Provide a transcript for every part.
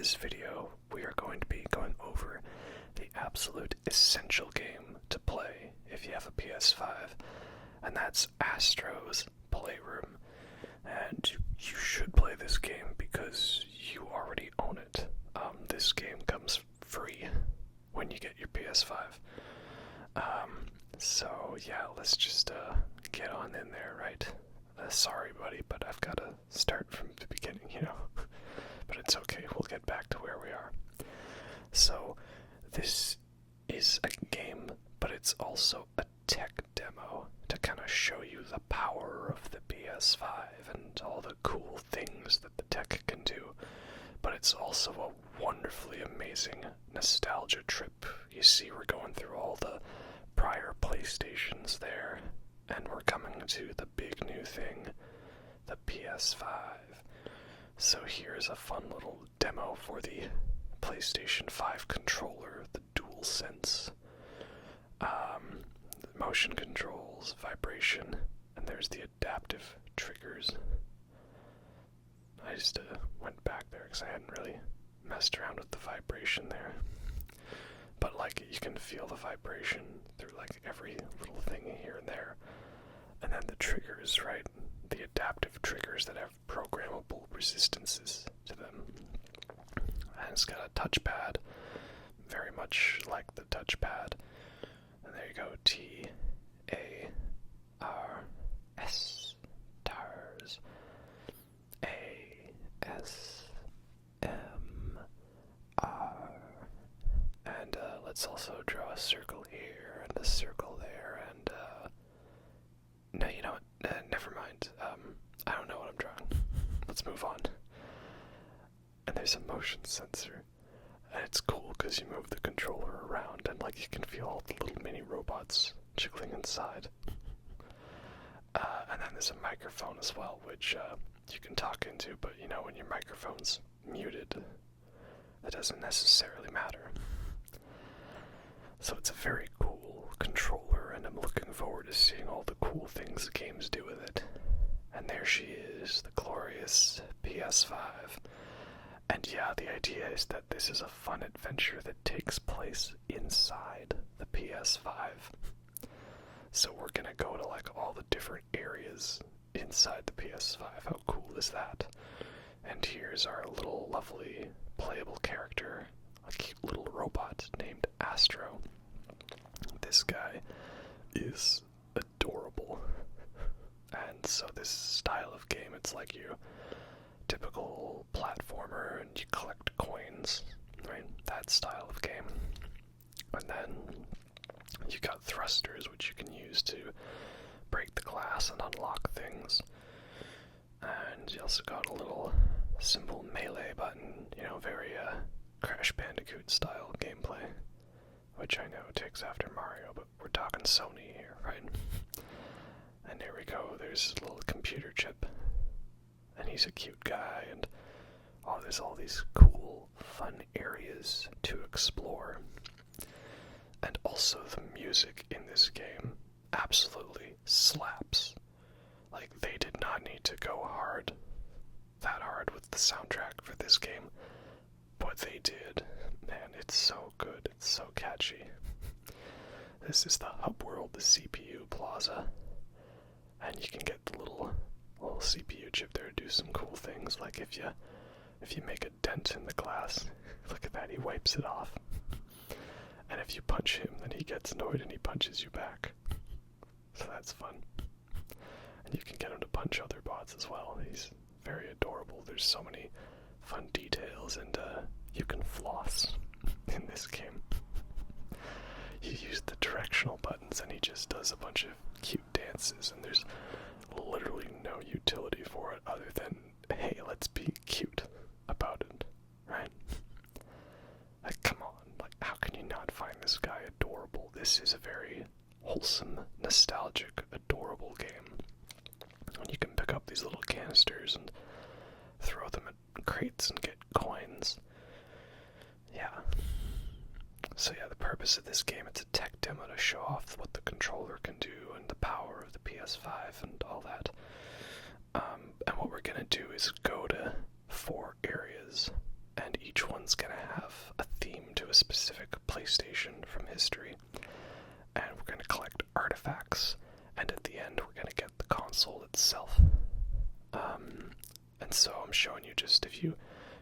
this video, we are going to be going over the absolute essential game to play if you have a PS5, and that's Astro's Playroom. And you should play this game because you already own it. This game comes free when you get your PS5. So yeah, let's just get on in there, right? Sorry, buddy, but I've got to start from the beginning, But it's okay, we'll get back to where we are. So, this is a game, but it's also a tech demo to kind of show you the power of the PS5 and all the cool things that the tech can do. But it's also a wonderfully amazing nostalgia trip. You see, we're going through all the prior PlayStations there, and we're coming to the big new thing, the PS5. So here's a fun little demo for the PlayStation 5 controller, the DualSense. Motion controls, vibration, and there's the adaptive triggers. I just went back there because I hadn't really messed around with the vibration there. But you can feel the vibration through every little thing here and there. And then the triggers, right? The adaptive triggers that have programmable resistances to them. And it's got a touchpad, very much like the touchpad. And there you go, T-A-R-S, TARS, A-S-M-R. And let's also draw a circle here and a circle there, and no, you know what? Never mind. I don't know what I'm drawing. Let's move on. And there's a motion sensor, and it's cool because you move the controller around, and you can feel all the little mini robots jiggling inside. And then there's a microphone as well, which you can talk into, but when your microphone's muted, that doesn't necessarily matter. So it's a very cool controller, and I'm looking forward to seeing all the cool things the games do with it. And there she is, the glorious PS5. And yeah, the idea is that this is a fun adventure that takes place inside the PS5. So we're gonna go to all the different areas inside the PS5. How cool is that? And here's our little lovely playable character, a cute little robot named Astro. This guy is adorable. And so this style of game, it's like your typical platformer and you collect coins, right? That style of game. And then you got thrusters, which you can use to break the glass and unlock things. And you also got a little simple melee button, very Crash Bandicoot style gameplay, which I know takes after Mario, but we're talking Sony here, right? And there we go, there's a little computer chip, and he's a cute guy, and there's all these cool, fun areas to explore. And also the music in this game absolutely slaps. They did not need to go that hard with the soundtrack for this game, but they did. Man, it's so good, it's so catchy. This is the hub world, the CPU plaza, and you can get the little CPU chip there to do some cool things, if you make a dent in the glass, look at that, he wipes it off. And if you punch him, then he gets annoyed and he punches you back. So that's fun. And you can get him to punch other bots as well. He's very adorable. There's so many fun details, and you can floss in this game. You use the directional buttons and he just does a bunch of cute dances, and there's literally no utility for it other than, hey, let's be cute about it, right? Come on, how can you not find this guy adorable? This is a very wholesome, nostalgic, adorable game. And you can pick up these little canisters and throw them at crates and get coins. Yeah. So yeah, the purpose of this game, it's a tech demo to show off what the controller can do and the power of the PS5 and all that. And what we're gonna do is go to 4 areas, and each one if you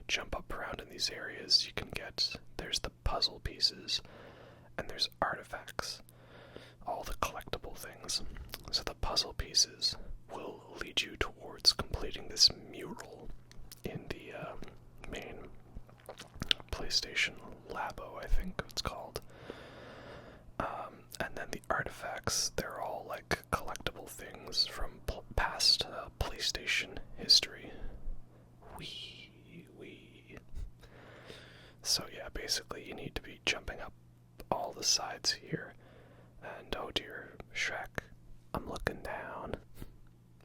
jump up around in these areas, you can get, there's the puzzle pieces, and there's artifacts, all the collectible things. So the puzzle pieces will lead you towards completing this mural in the main PlayStation Labo, I think it's called. And then the artifacts, they're all like collectible things from past PlayStation history. So yeah, basically you need to be jumping up all the sides here. And oh dear, Shrek, I'm looking down.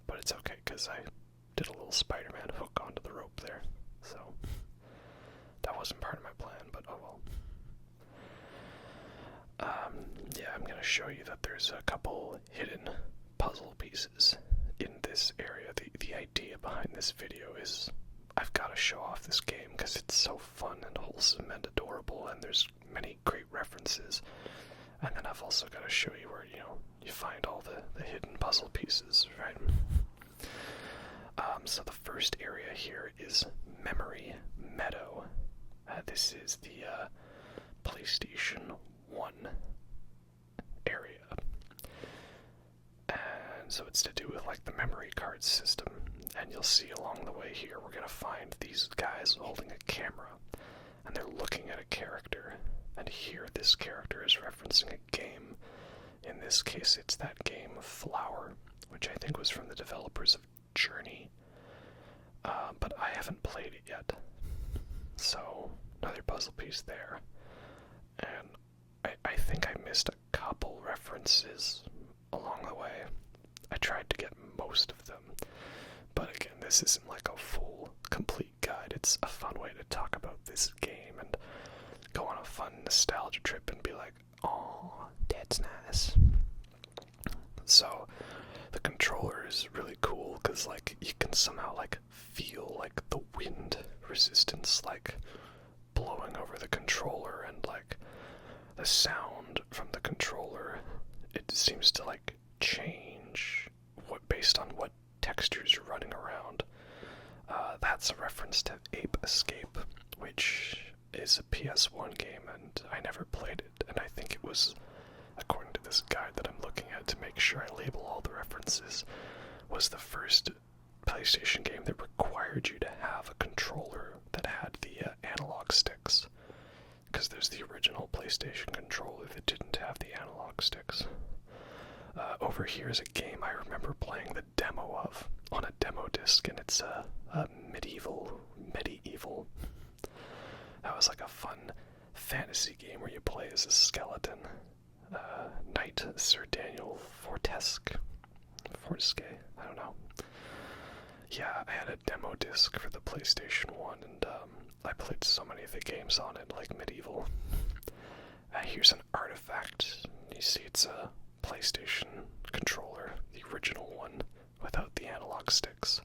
But it's okay, because I did a little Spider-Man hook onto the rope there. So that wasn't part of my plan, but oh well. Yeah, I'm going to show you that there's a couple hidden puzzle pieces in this area. The idea behind this video is I've got to show off this game because it's so fun and wholesome and adorable, and there's many great references. And then I've also got to show you where, you find all the hidden puzzle pieces, right? So the first area here is Memory Meadow. This is the PlayStation 1 area. And so it's to do with like the memory card system. And you'll see along the way here, we're going to find these guys holding a camera. And they're looking at a character. And here, this character is referencing a game. In this case, it's that game Flower, which I think was from the developers of Journey. But I haven't played it yet. So, another puzzle piece there. And I think I missed a couple references along the way. I tried to get most of them. But again, this isn't like a full, complete guide. It's a fun way to talk about this game and go on a fun nostalgia trip and be like, "Aw, that's nice." So, the controller is really cool because, like, you can somehow, like, feel, like, the wind resistance, like, blowing over the controller, and, like, the sound from the controller, it seems to, like, change based on what textures you're running around. That's a reference to Ape Escape, which is a PS1 game, and I never played it, and I think it was, according to this guide that I'm looking at to make sure I label all the references, was the first PlayStation game that required you to have a controller that had the analog sticks, because there's the original PlayStation controller that didn't have the analog sticks. Over here is a game I remember playing the demo of on a demo disc, and it's a medieval. That was like a fun fantasy game where you play as a skeleton. Knight Sir Daniel Fortesque, I don't know. Yeah, I had a demo disc for the PlayStation 1, and I played so many of the games on it, like Medieval. Here's an artifact. You see it's a PlayStation controller, the original one, without the analog sticks.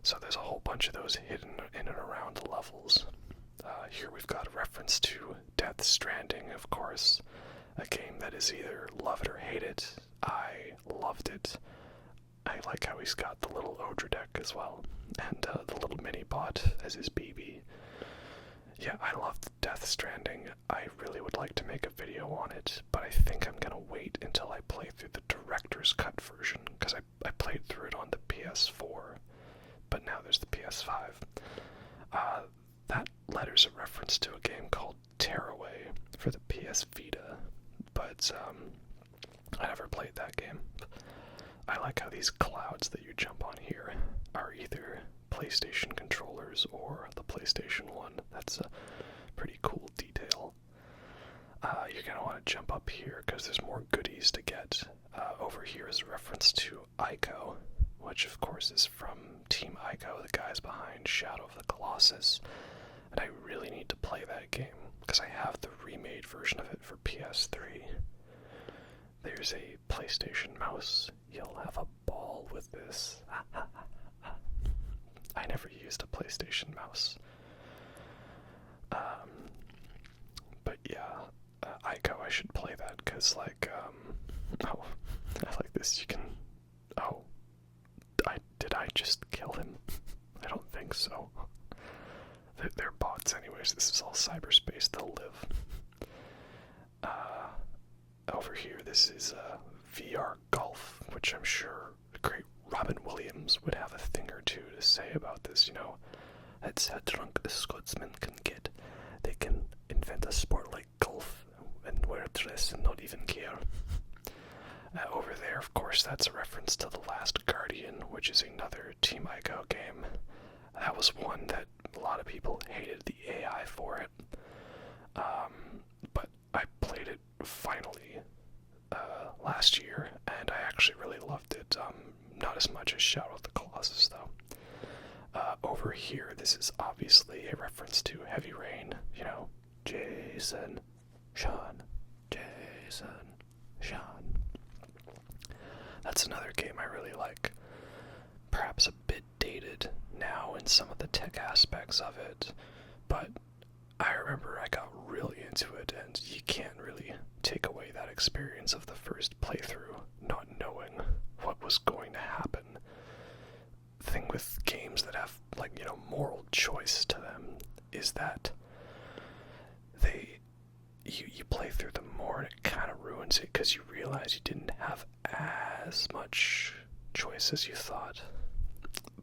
So there's a whole bunch of those hidden in and around the levels. Here we've got a reference to Death Stranding, of course, a game that is either love it or hate it. I loved it. I like how he's got the little Odra deck as well, and the little mini-bot as his BB. Yeah, I loved Death Stranding. I really would like to make a video on it, but I think I'm gonna wait until I play through the director's cut version, because I played through it on the PS4, but now there's the PS5. That letter's a reference to a game called Tearaway for the PS Vita, but I never played that game. I like how these clouds that you jump on here are either PlayStation controllers or the PlayStation 1. That's a pretty cool detail. You're going to want to jump up here because there's more goodies to get. Over here is a reference to Ico, which of course is from Team Ico, the guys behind Shadow of the Colossus. And I really need to play that game because I have the remade version of it for PS3. There's a PlayStation mouse. You'll have a ball with this. I never used a PlayStation mouse. But yeah, Ico, I should play that, because, like, oh, I like this, you can, oh, did I just kill him? I don't think think so. They're bots anyways. This is all cyberspace. They'll live. Over here, this is VR golf, which I'm sure the great Robin Williams would have a thing or two to say about this. That's how drunk a Scotsman can get. They can invent a sport like golf and wear a dress and not even care. Over there, of course, that's a reference to The Last Guardian, which is another Team Ico game. That was one that a lot of people hated the AI for it. But I played it finally last year, and I actually really loved it. Not as much as Shadow of the Colossus, though. Over here, this is obviously a reference to Heavy Rain. Jason, Sean, Jason, Sean. That's another game I really like. Perhaps a bit dated now in some of the tech aspects of it, but I remember I got really into it, and you can't really take away that experience of the first playthrough, not knowing what was going to happen. The thing with games that have, moral choice to them is that you play through them more, and it kind of ruins it because you realize you didn't have as much choice as you thought.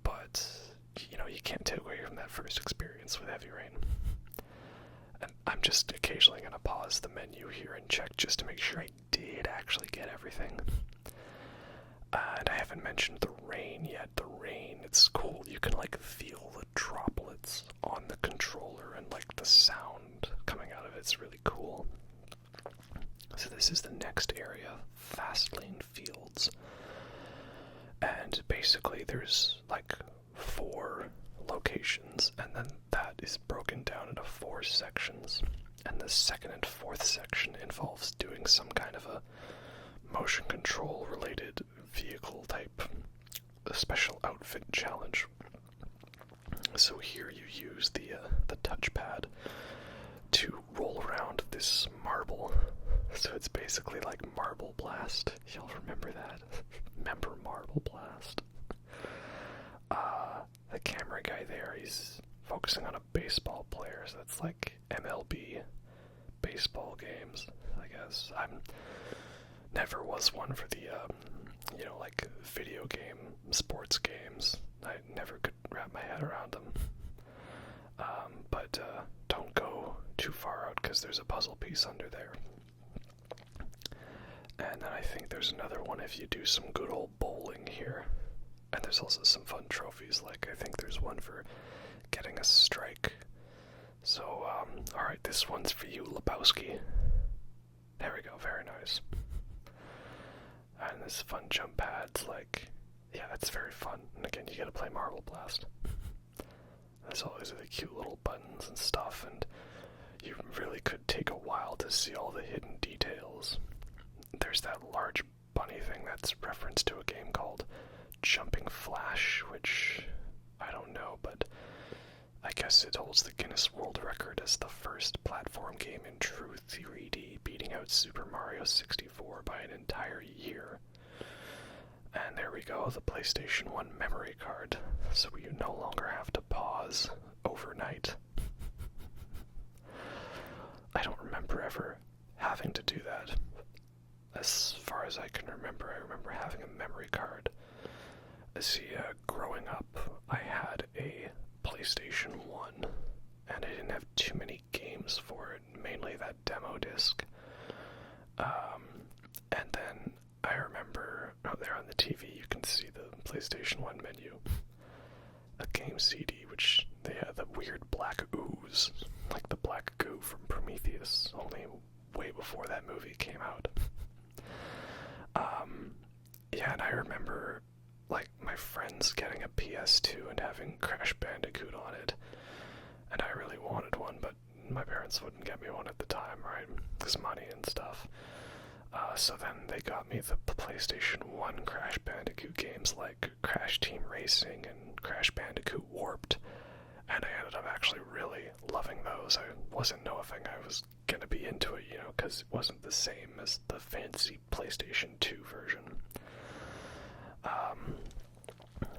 But you can't take away from that first experience with Heavy Rain. And I'm just occasionally going to pause the menu here and check just to make sure I did actually get everything. And I haven't mentioned the rain yet. The rain, it's cool. You can feel the droplets on the controller and the sound coming out of it. It's really cool. So this is the next area, Fastlane Fields. And basically there's 4 locations, and then that is broken down into 4 sections. And the second and fourth section involves doing some kind of a motion control related vehicle type special outfit challenge. So here you use the touchpad to roll around this marble. So it's basically like Marble Blast. Y'all remember that? Remember Marble Blast? The camera guy there, he's focusing on a baseball player, so that's like MLB baseball games, I guess. Never was one for the, video game, sports games. I never could wrap my head around them. But don't go too far out, because there's a puzzle piece under there. And then I think there's another one if you do some good old bowling here. And there's also some fun trophies, I think there's one for getting a strike. So, alright, this one's for you, Lebowski. There we go, very nice. And this fun jump pad's yeah, it's very fun. And again, you gotta play Marble Blast. There's always the cute little buttons and stuff, and you really could take a while to see all the hidden details. There's that large bunny thing that's referenced to a game called Jumping Flash, which I don't know, but I guess it holds the Guinness World Record as the first platform game in true 3D, beating out Super Mario 64 by an entire year. And there we go, the PlayStation 1 memory card, so you no longer have to pause overnight. I don't remember ever having to do that. As far as I can remember, I remember having a memory card. See, growing up, I had a PlayStation 1, and I didn't have too many games for it, mainly that demo disc. And then I remember, there on the TV, you can see the PlayStation 1 menu. A game CD, which they had the weird black ooze, like the black goo from Prometheus, only way before that movie came out. Yeah, and I remember my friends getting a PS2 and having Crash Bandicoot on it, and I really wanted one, but my parents wouldn't get me one at the time, right? Because money and stuff. So then they got me the PlayStation 1 Crash Bandicoot games like Crash Team Racing and Crash Bandicoot Warped, and I ended up actually really loving those. I wasn't knowing I was gonna be into it, because it wasn't the same as the fancy PlayStation 2 version.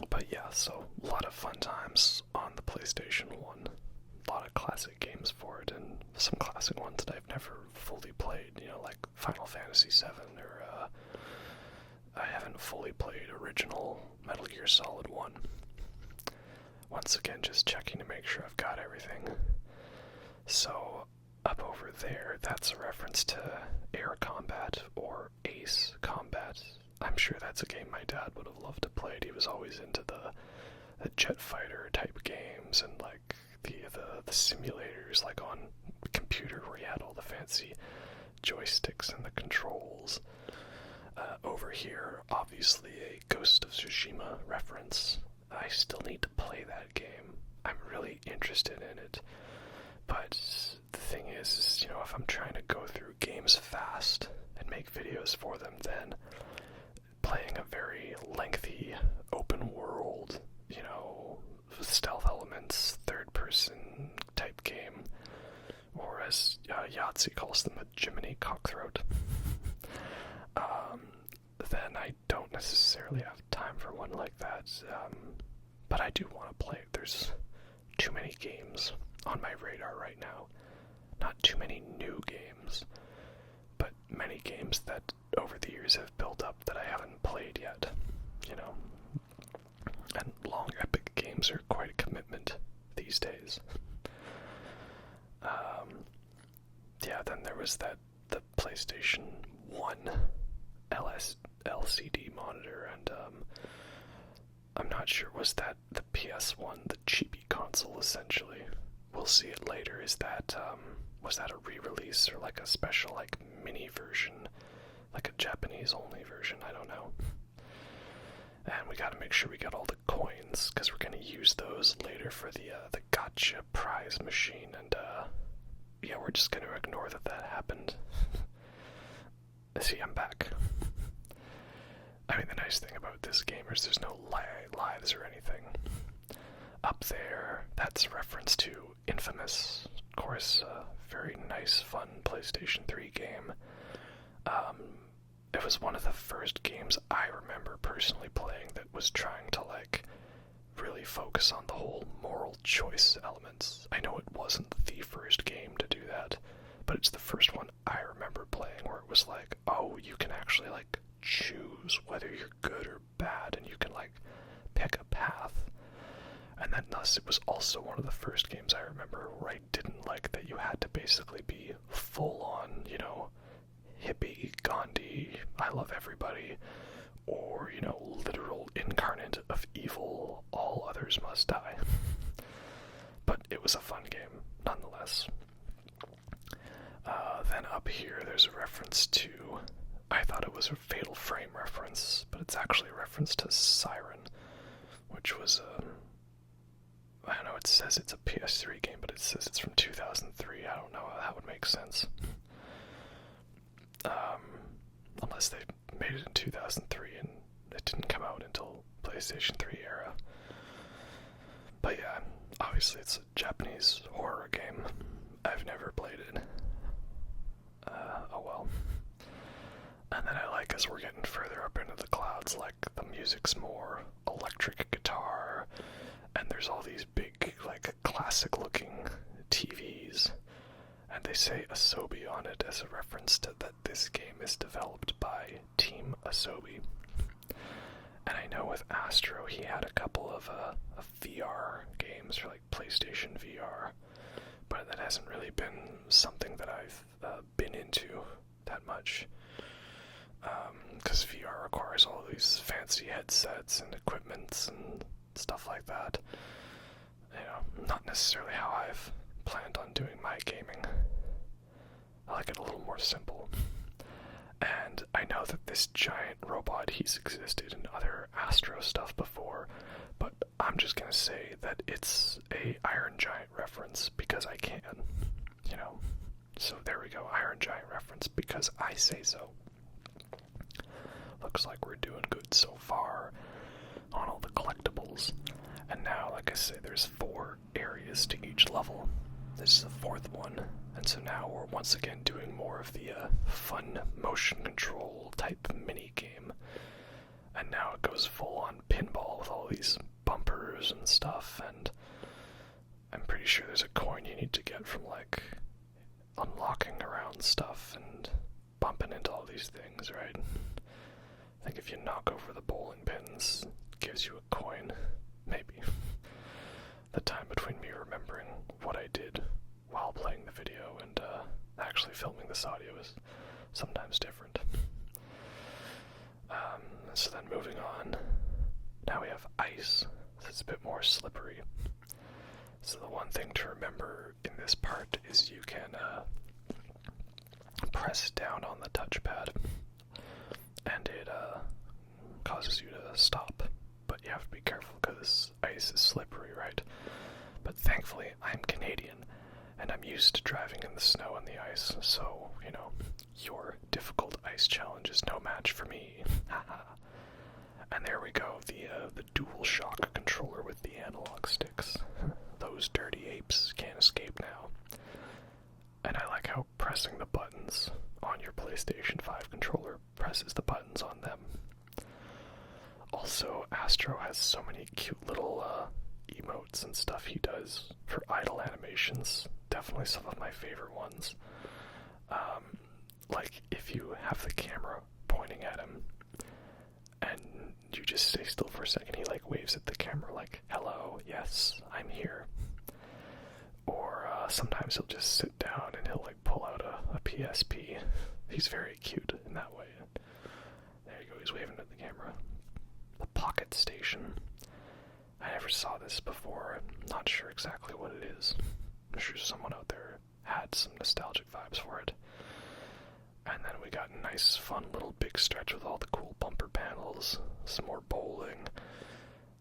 But yeah, so a lot of fun times on the PlayStation 1. A lot of classic games for it, and some classic ones that I've never fully played, like Final Fantasy VII, or I haven't fully played original Metal Gear Solid 1. Once again, just checking to make sure I've got everything. So, up over there, that's a reference to Air Combat, or Ace Combat. I'm sure that's a game my dad would have loved to play. He was always into the jet fighter type games, and like the simulators, like on the computer where you had all the fancy joysticks and the controls. Over here, obviously a Ghost of Tsushima reference. I still need to play that game. I'm really interested in it. But the thing is, if I'm trying to go through games fast and make videos for them, then playing a very lengthy open world, stealth elements, third person type game, or as Yahtzee calls them, a Jiminy Cockthroat, then I don't necessarily have time for one like that. But I do want to play it. There's too many games on my radar right now. Not too many new games, but many games that over the years have built up that I haven't played yet, And long epic games are quite a commitment these days. Then there was the PlayStation 1 LCD monitor, and I'm not sure, was that the PS1, the cheapy console essentially? We'll see it later. Was that a re-release or like a special like mini version, like a Japanese only version? I don't know. And we gotta make sure we got all the coins, because we're gonna use those later for the gotcha prize machine, and we're just gonna ignore that happened. See, I'm back. I mean, the nice thing about this game is there's no lives or anything. Up there, that's a reference to Infamous. Of course, very nice, fun PlayStation 3 game. It was one of the first games I remember personally playing that was trying to, really focus on the whole moral choice elements. I know it wasn't the first game to do that, but it's the first one I remember playing where it was like, oh, you can actually, choose whether you're good or bad, and you can, pick a path. And then thus, it was also one of the first games I remember where I didn't like that you had to basically be full-on, hippie, Gandhi, I love everybody, or, literal incarnate of evil, all others must die. But it was a fun game, nonetheless. Then up here, there's a reference to, I thought it was a Fatal Frame reference, but it's actually a reference to Siren, which was, I don't know, it says it's a PS3 game, but it says it's from 2003. I don't know how that would make sense. Unless they made it in 2003 and it didn't come out until PlayStation 3 era. But yeah, obviously it's a Japanese horror game. I've never played it. Oh well. And then I like, as we're getting further up into the clouds, the music's more electric guitar, and there's all these big, classic-looking TVs, and they say Asobi on it as a reference to that this game is developed by Team Asobi. And I know with Astro, he had a couple of VR games for PlayStation VR, but that hasn't really been something that I've been into that much. Because VR requires all these fancy headsets and equipments and stuff like that. Not necessarily how I've planned on doing my gaming. I like it a little more simple. And I know that this giant robot, he's existed in other Astro stuff before, but I'm just gonna say that it's a Iron Giant reference because I can, So there we go, Iron Giant reference because I say so. Looks like we're doing good so far on all the collectibles. And now, like I say, there's 4 areas to each level. This is the 4th one. And so now we're once again doing more of the fun motion control type mini game. And now it goes full on pinball with all these bumpers and stuff. And pretty sure there's a coin you need to get from, like, unlocking around stuff and bumping into all these things, right? I think if you knock over the bowling pins, it gives you a coin. Maybe. The time between me remembering what I did while playing the video and actually filming this audio is sometimes different. So then moving on, now we have ice. So it's a bit more slippery. So the one thing to remember in this part is you can press down on the touchpad and it causes you to stop. But you have to be careful because ice is slippery, right? But thankfully I'm Canadian and I'm used to driving in the snow and the ice, so, you know, your difficult ice challenge is no match for me. And there we go, the DualShock controller with the analog sticks. Those dirty apes can't escape now. And I like how pressing the buttons on your PlayStation 5 controller presses the buttons on them. Also, Astro has so many cute little emotes and stuff he does for idle animations. Definitely some of my favorite ones. Like, if you have the camera pointing at him, and you just stay still for a second, he, like, waves at the camera like, hello, yes, I'm here. Or sometimes he'll just sit down and he'll, like, pull out a PSP. He's very cute in that way. There you go, he's waving at the camera. The Pocket Station. I never saw this before. I'm not sure exactly what it is. I'm sure someone out there had some nostalgic vibes for it. And then we got a nice, fun little big stretch with all the cool bumper panels, some more bowling,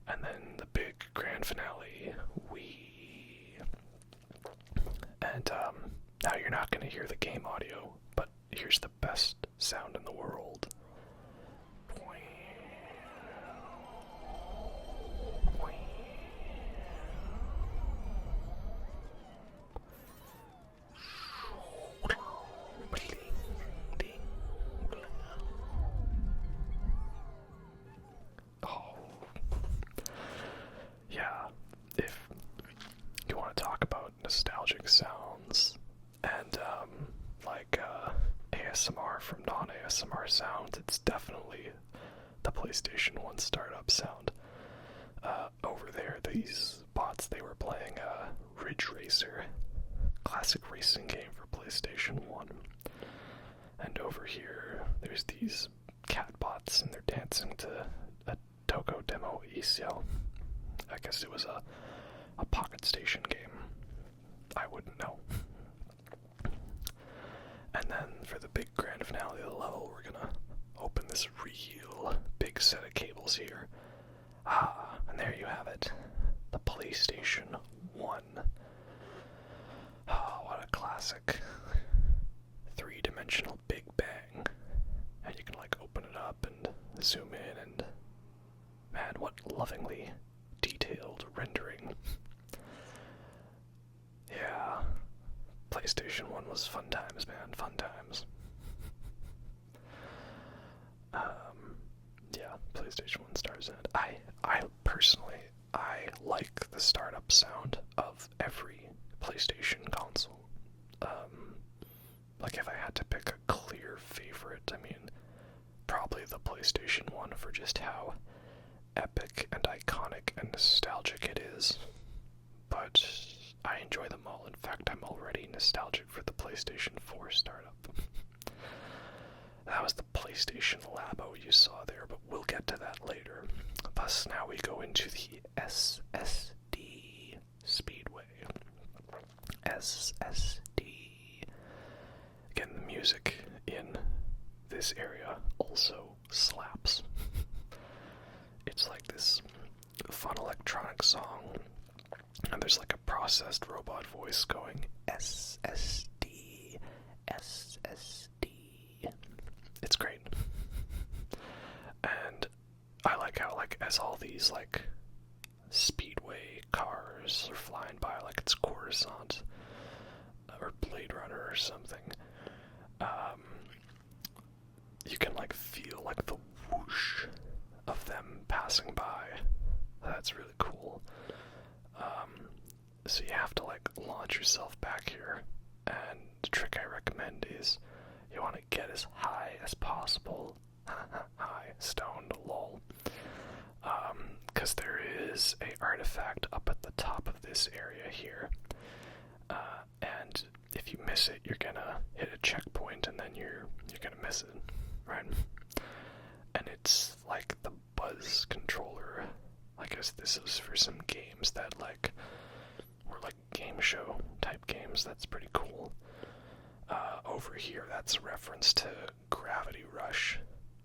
and then the big grand finale. And now you're not going to hear the game audio, but here's the best sound in the world. Nostalgic sounds and like ASMR from non-ASMR sounds, it's definitely the PlayStation 1 startup sound. Over there, these bots, they were playing Ridge Racer, classic racing game for PlayStation 1. And over here, there's these cat bots and they're dancing to a Toko Demo ECL. I guess it was a Pocket Station game. I wouldn't know. And then for the big grand finale of the level, we're gonna open this real big set of cables here. And there you have it. The PlayStation 1. Oh, what a classic. Three-dimensional Big Bang. And you can, like, open it up and zoom in and... Man, what lovingly detailed rendering. Yeah, PlayStation 1 was fun times, man, fun times. Yeah, PlayStation 1 stars in it. I personally, I like the startup sound of every PlayStation console. Like if I had to pick a clear favorite, I mean, probably the PlayStation 1 for just how epic and iconic and nostalgic it is. But I enjoy them all. In fact, I'm already nostalgic for the PlayStation 4 startup. That was the PlayStation Labo you saw there, but we'll get to that later. Thus, now we go into the SSD Speedway. SSD. Again, the music in this area also slaps. It's like this fun electronic song. And there's like a processed robot voice going, SSD, SSD. It's great. And I like how, like, as all these, like, Speedway cars are flying by, like it's Coruscant, or Blade Runner or something, you can, like, feel, like, the whoosh of them passing by. That's really cool. So you have to like launch yourself back here, and the trick I recommend is you want to get as high as possible. High, stoned, lol. Because there is a artifact up at the top of this area here, and if you miss it, you're gonna hit a checkpoint, and then you're gonna miss it, right? And it's like the buzz controller. I guess this is for some games that like were like game show type games. That's pretty cool. Over here, that's a reference to Gravity Rush,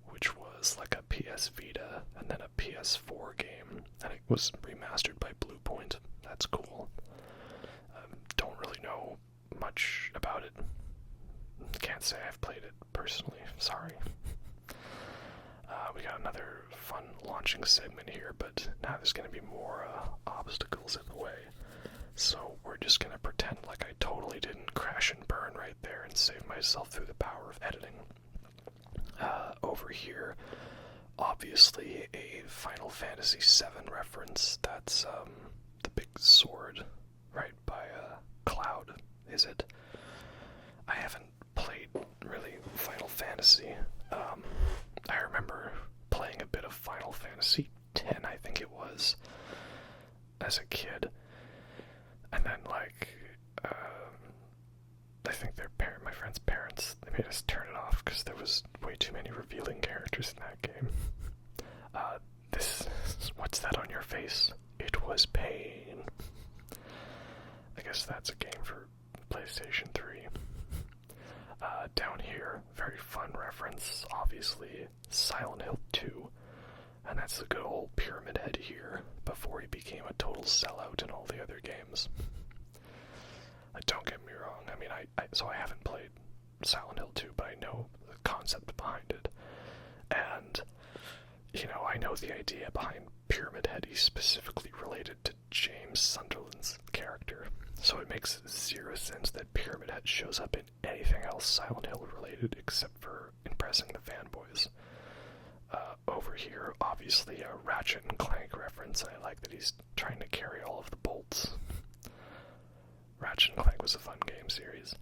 which was like a PS Vita and then a PS4 game, and it was remastered by Bluepoint. That's cool. Don't really know much about it. Can't say I've played it personally. Sorry. We got another fun launching segment here, but now there's going to be more obstacles in the way. So we're just going to pretend like I totally didn't crash and burn right there and save myself through the power of editing. Over here, obviously a Final Fantasy VII reference. That's the big sword, right, by Cloud, is it? I haven't played, really, Final Fantasy. I remember playing a bit of Final Fantasy X, I think it was, as a kid. And then, like, I think my friend's parents, they made us turn it off because there was way too many revealing characters in that game. What's that on your face? It was pain. I guess that's a game for PlayStation 3. Down here, very fun reference, obviously, Silent Hill 2. And that's the good old Pyramid Head here, before he became a total sellout in all the other games. Don't get me wrong, I mean, so I haven't played Silent Hill 2, but I know the concept behind it. And, you know, I know the idea behind Pyramid Head. He's specifically related to James Sunderland's character. So it makes zero sense that Pyramid Head shows up in anything else Silent Hill related except for impressing the fanboys. Over here, obviously a Ratchet and Clank reference. I like that he's trying to carry all of the bolts. Ratchet and Clank was a fun game series.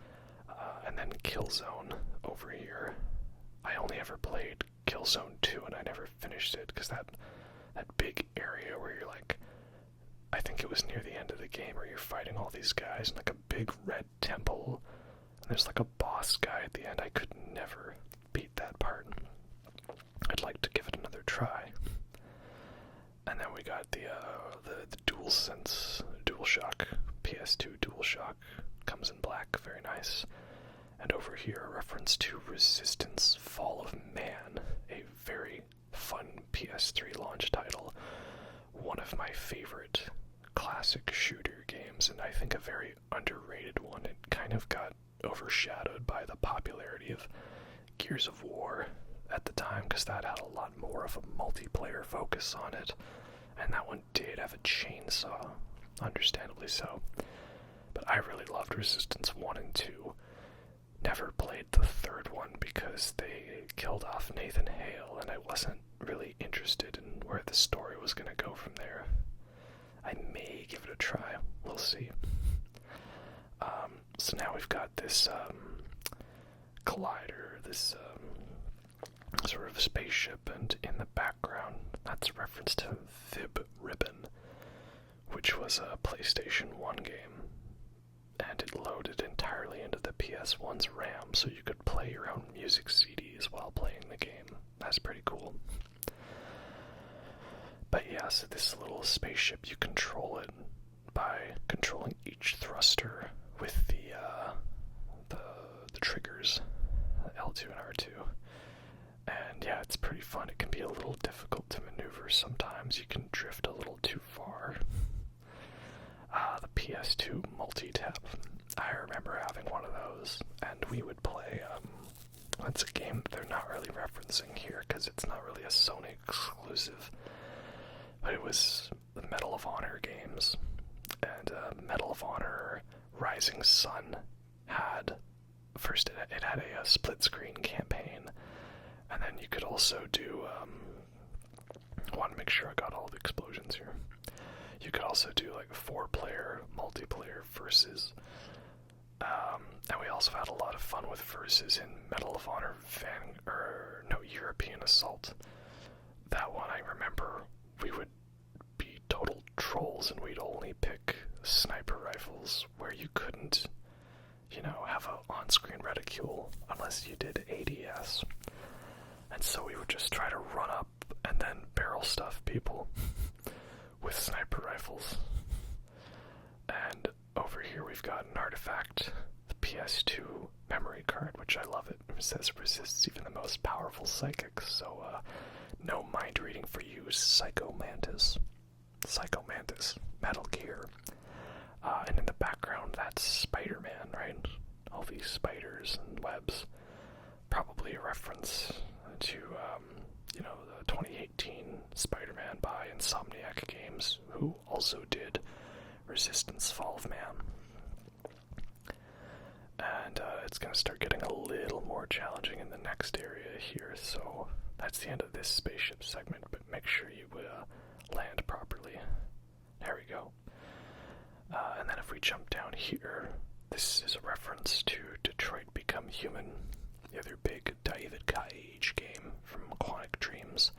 And then Killzone over here. I only ever played Killzone 2 and I never finished it because that big area where you're like, I think it was near the end of the game where you're fighting all these guys in like a big red temple. And there's like a boss guy at the end. I could never beat that part. I'd like to give it another try. And then we got the DualSense, DualShock, PS2 DualShock, comes in black, very nice. And over here, a reference to Resistance: Fall of Man, a very fun PS3 launch title. One of my favorite classic shooter games, and I think a very underrated one. It kind of got overshadowed by the popularity of Gears of War at the time, because that had a lot more of a multiplayer focus on it, and that one did have a chainsaw, understandably so. But I really loved Resistance 1 and 2. Never played the third one because they killed off Nathan Hale, and I wasn't really interested in where the story was going to go from there. I may give it a try. We'll see. So now we've got this collider, this sort of spaceship, and in the background, that's a reference to Vib Ribbon, which was a PlayStation 1 game, and it loaded entirely into the PS1's RAM, so you could play your own music CDs while playing the game. That's pretty cool. But yeah, so this little spaceship, you control it by controlling each thruster with the triggers, L2 and R2. And yeah, it's pretty fun. It can be a little difficult to maneuver sometimes. You can drift a little too far. The PS2 multi-tap. I remember having one of those, and we would play, it's a game that they're not really referencing here because it's not really a Sony exclusive, but it was the Medal of Honor games. And Medal of Honor Rising Sun had, first it had a split screen campaign, and then you could also do, I want to make sure I got all the explosions here. You could also do like 4-player multiplayer versus. And we also had a lot of fun with versus in Medal of Honor European Assault. That one I remember we would be total trolls and we'd only pick sniper rifles where you couldn't, have an on-screen reticule unless you did ADS. And so we would just try to run up and then barrel stuff people with sniper rifles. And over here we've got an artifact, the PS2 memory card, which I love it. It says resists even the most powerful psychics, so no mind reading for you, Psycho Mantis. Psycho Mantis, Metal Gear. And in the background, that's Spider-Man, right? All these spiders and webs. Probably a reference to, the 2018 Spider-Man by Insomniac Games, who also did Resistance Fall of Man. And it's going to start getting a little more challenging in the next area here, so that's the end of this spaceship segment, but make sure you land properly. There we go. And then if we jump down here, this is a reference to Detroit Become Human, the other big David Cage game from Quantic Dreams.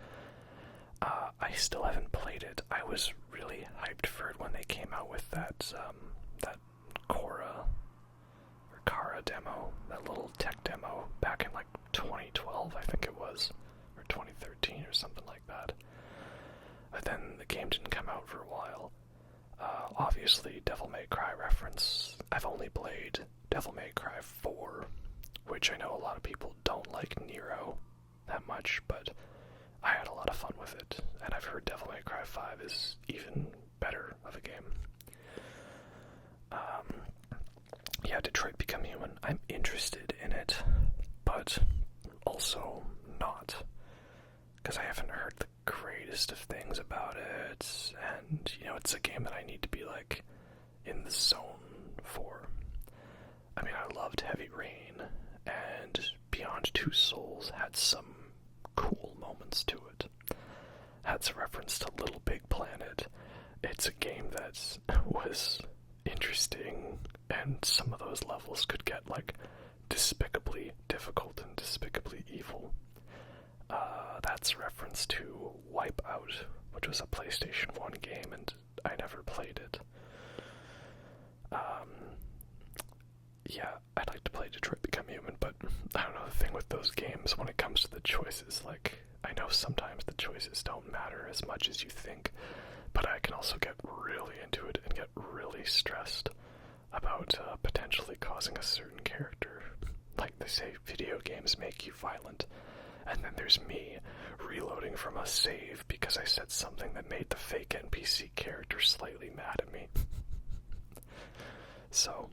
I still haven't played it. I was really hyped for it when they came out with that Kara demo, that little tech demo back in like 2012, I think it was, or 2013 or something like that. But then the game didn't come out for a while. Obviously, Devil May Cry reference. I've only played Devil May Cry 4, which I know a lot of people don't like Nero that much, but I had a lot of fun with it, and I've heard Devil May Cry 5 is even better of a game. Detroit Become Human. I'm interested in it, but also not, because I haven't heard the greatest of things about it, and, it's a game that I need to be, in the zone for. I mean, I loved Heavy Rain, and Beyond Two Souls had some cool moments to it. That's a reference to Little Big Planet. It's a game that was interesting, and some of those levels could get, despicably difficult and despicably evil. That's a reference to Wipeout, which was a PlayStation 1 game, and I never played it. I'd like to play Detroit Become Human, but I don't know, the thing with those games when it comes to the choices, I know sometimes the choices don't matter as much as you think, but I can also get really into it and get really stressed about potentially causing a certain character. Like they say, video games make you violent, and then there's me reloading from a save because I said something that made the fake NPC character slightly mad at me. So,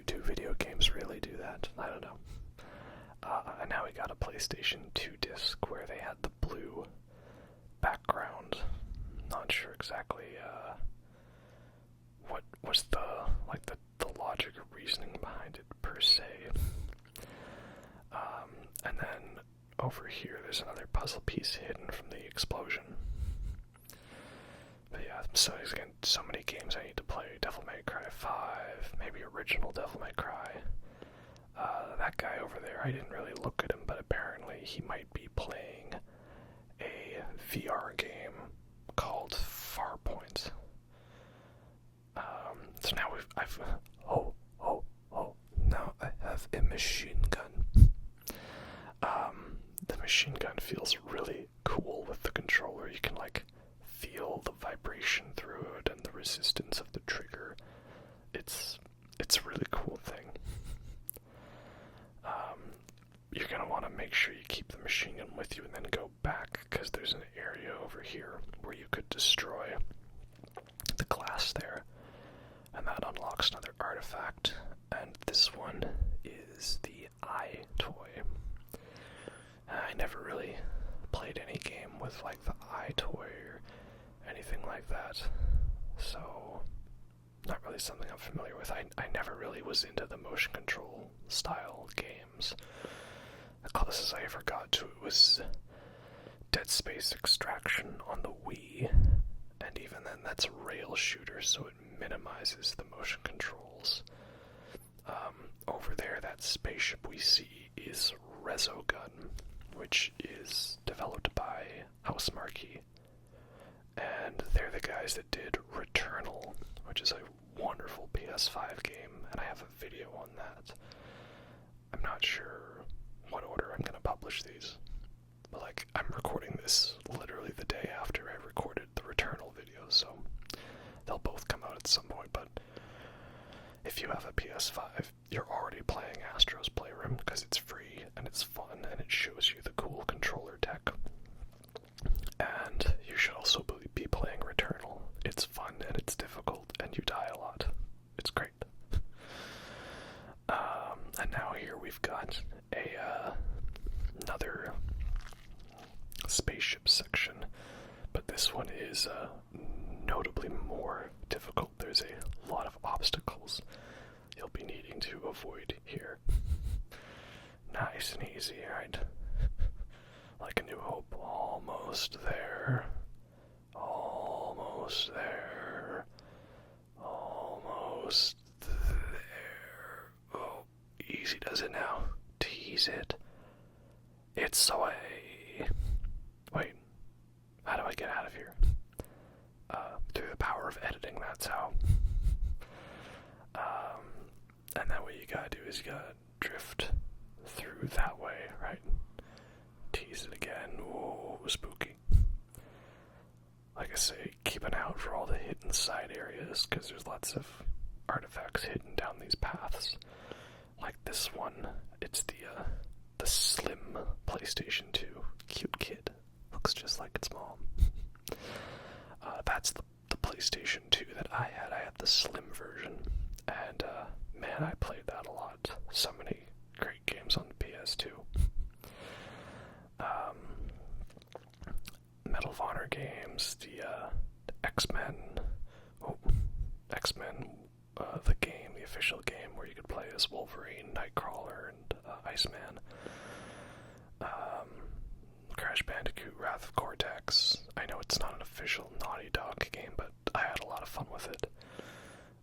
do video games really do that? I don't know. And now we got a PlayStation 2 disc where they had the blue background. Not sure exactly what was the logic or reasoning behind it per se. And then over here there's another puzzle piece hidden from the explosion. But yeah, so again, so many games I need to play. Devil May Cry 5, maybe original Devil May Cry. That guy over there, I didn't really look at him, but apparently he might be playing a VR game called Farpoint. So now now I have a machine gun. The machine gun feels really cool with the controller. You can feel the vibration through it and the resistance of the trigger. It's a really cool thing. You're going to want to make sure you keep the machine gun with you and then go back, because there's an area over here where you could destroy the glass there, and that unlocks another artifact, and this one is the eye toy. I never really played any game with the eye toy or anything like that, so not really something I'm familiar with. I never really was into the motion control style games. The closest I ever got to it was Dead Space Extraction on the Wii, and even then that's a rail shooter, so it minimizes the motion controls. Over there, that spaceship we see is Resogun, which is developed by House Marquee, and they're the guys that did Returnal, which is a wonderful PS5 game, and I have a video on that. I'm not sure what order I'm going to publish these, but like, I'm recording this literally the day after I recorded the Returnal video, so they'll both come out at some point. But if you have a PS5, you're already playing Astro's Playroom because it's free and it's fun and it shows you the cool controller tech. And you should also be playing Returnal. It's fun and it's difficult and you die a lot. It's great. And now here we've got another spaceship section, but this one is notably more difficult. There's a lot of obstacles you'll be needing to avoid here. Nice and easy, right? Like A New Hope, almost there. Almost there. Almost there. Oh, easy does it now. Tease it. It's away. Wait, how do I get out of here? Through the power of editing, that's how. And then what you gotta do is you gotta drift through that way, right? Tease it again. Ooh, spooky. Like I say, keep an eye out for all the hidden side areas, because there's lots of artifacts hidden down these paths. Like this one, it's the slim PlayStation 2. Cute kid. Looks just like its mom. That's the PlayStation 2 that I had. I had the slim version. And, man, I played that a lot. So many great games on the PS2. Medal of Honor games, the X-Men. Oh, X-Men, the game, the official game, where you could play as Wolverine, Nightcrawler, and Iceman. Crash Bandicoot, Wrath of Cortex. I know it's not an official Naughty Dog game, but I had a lot of fun with it.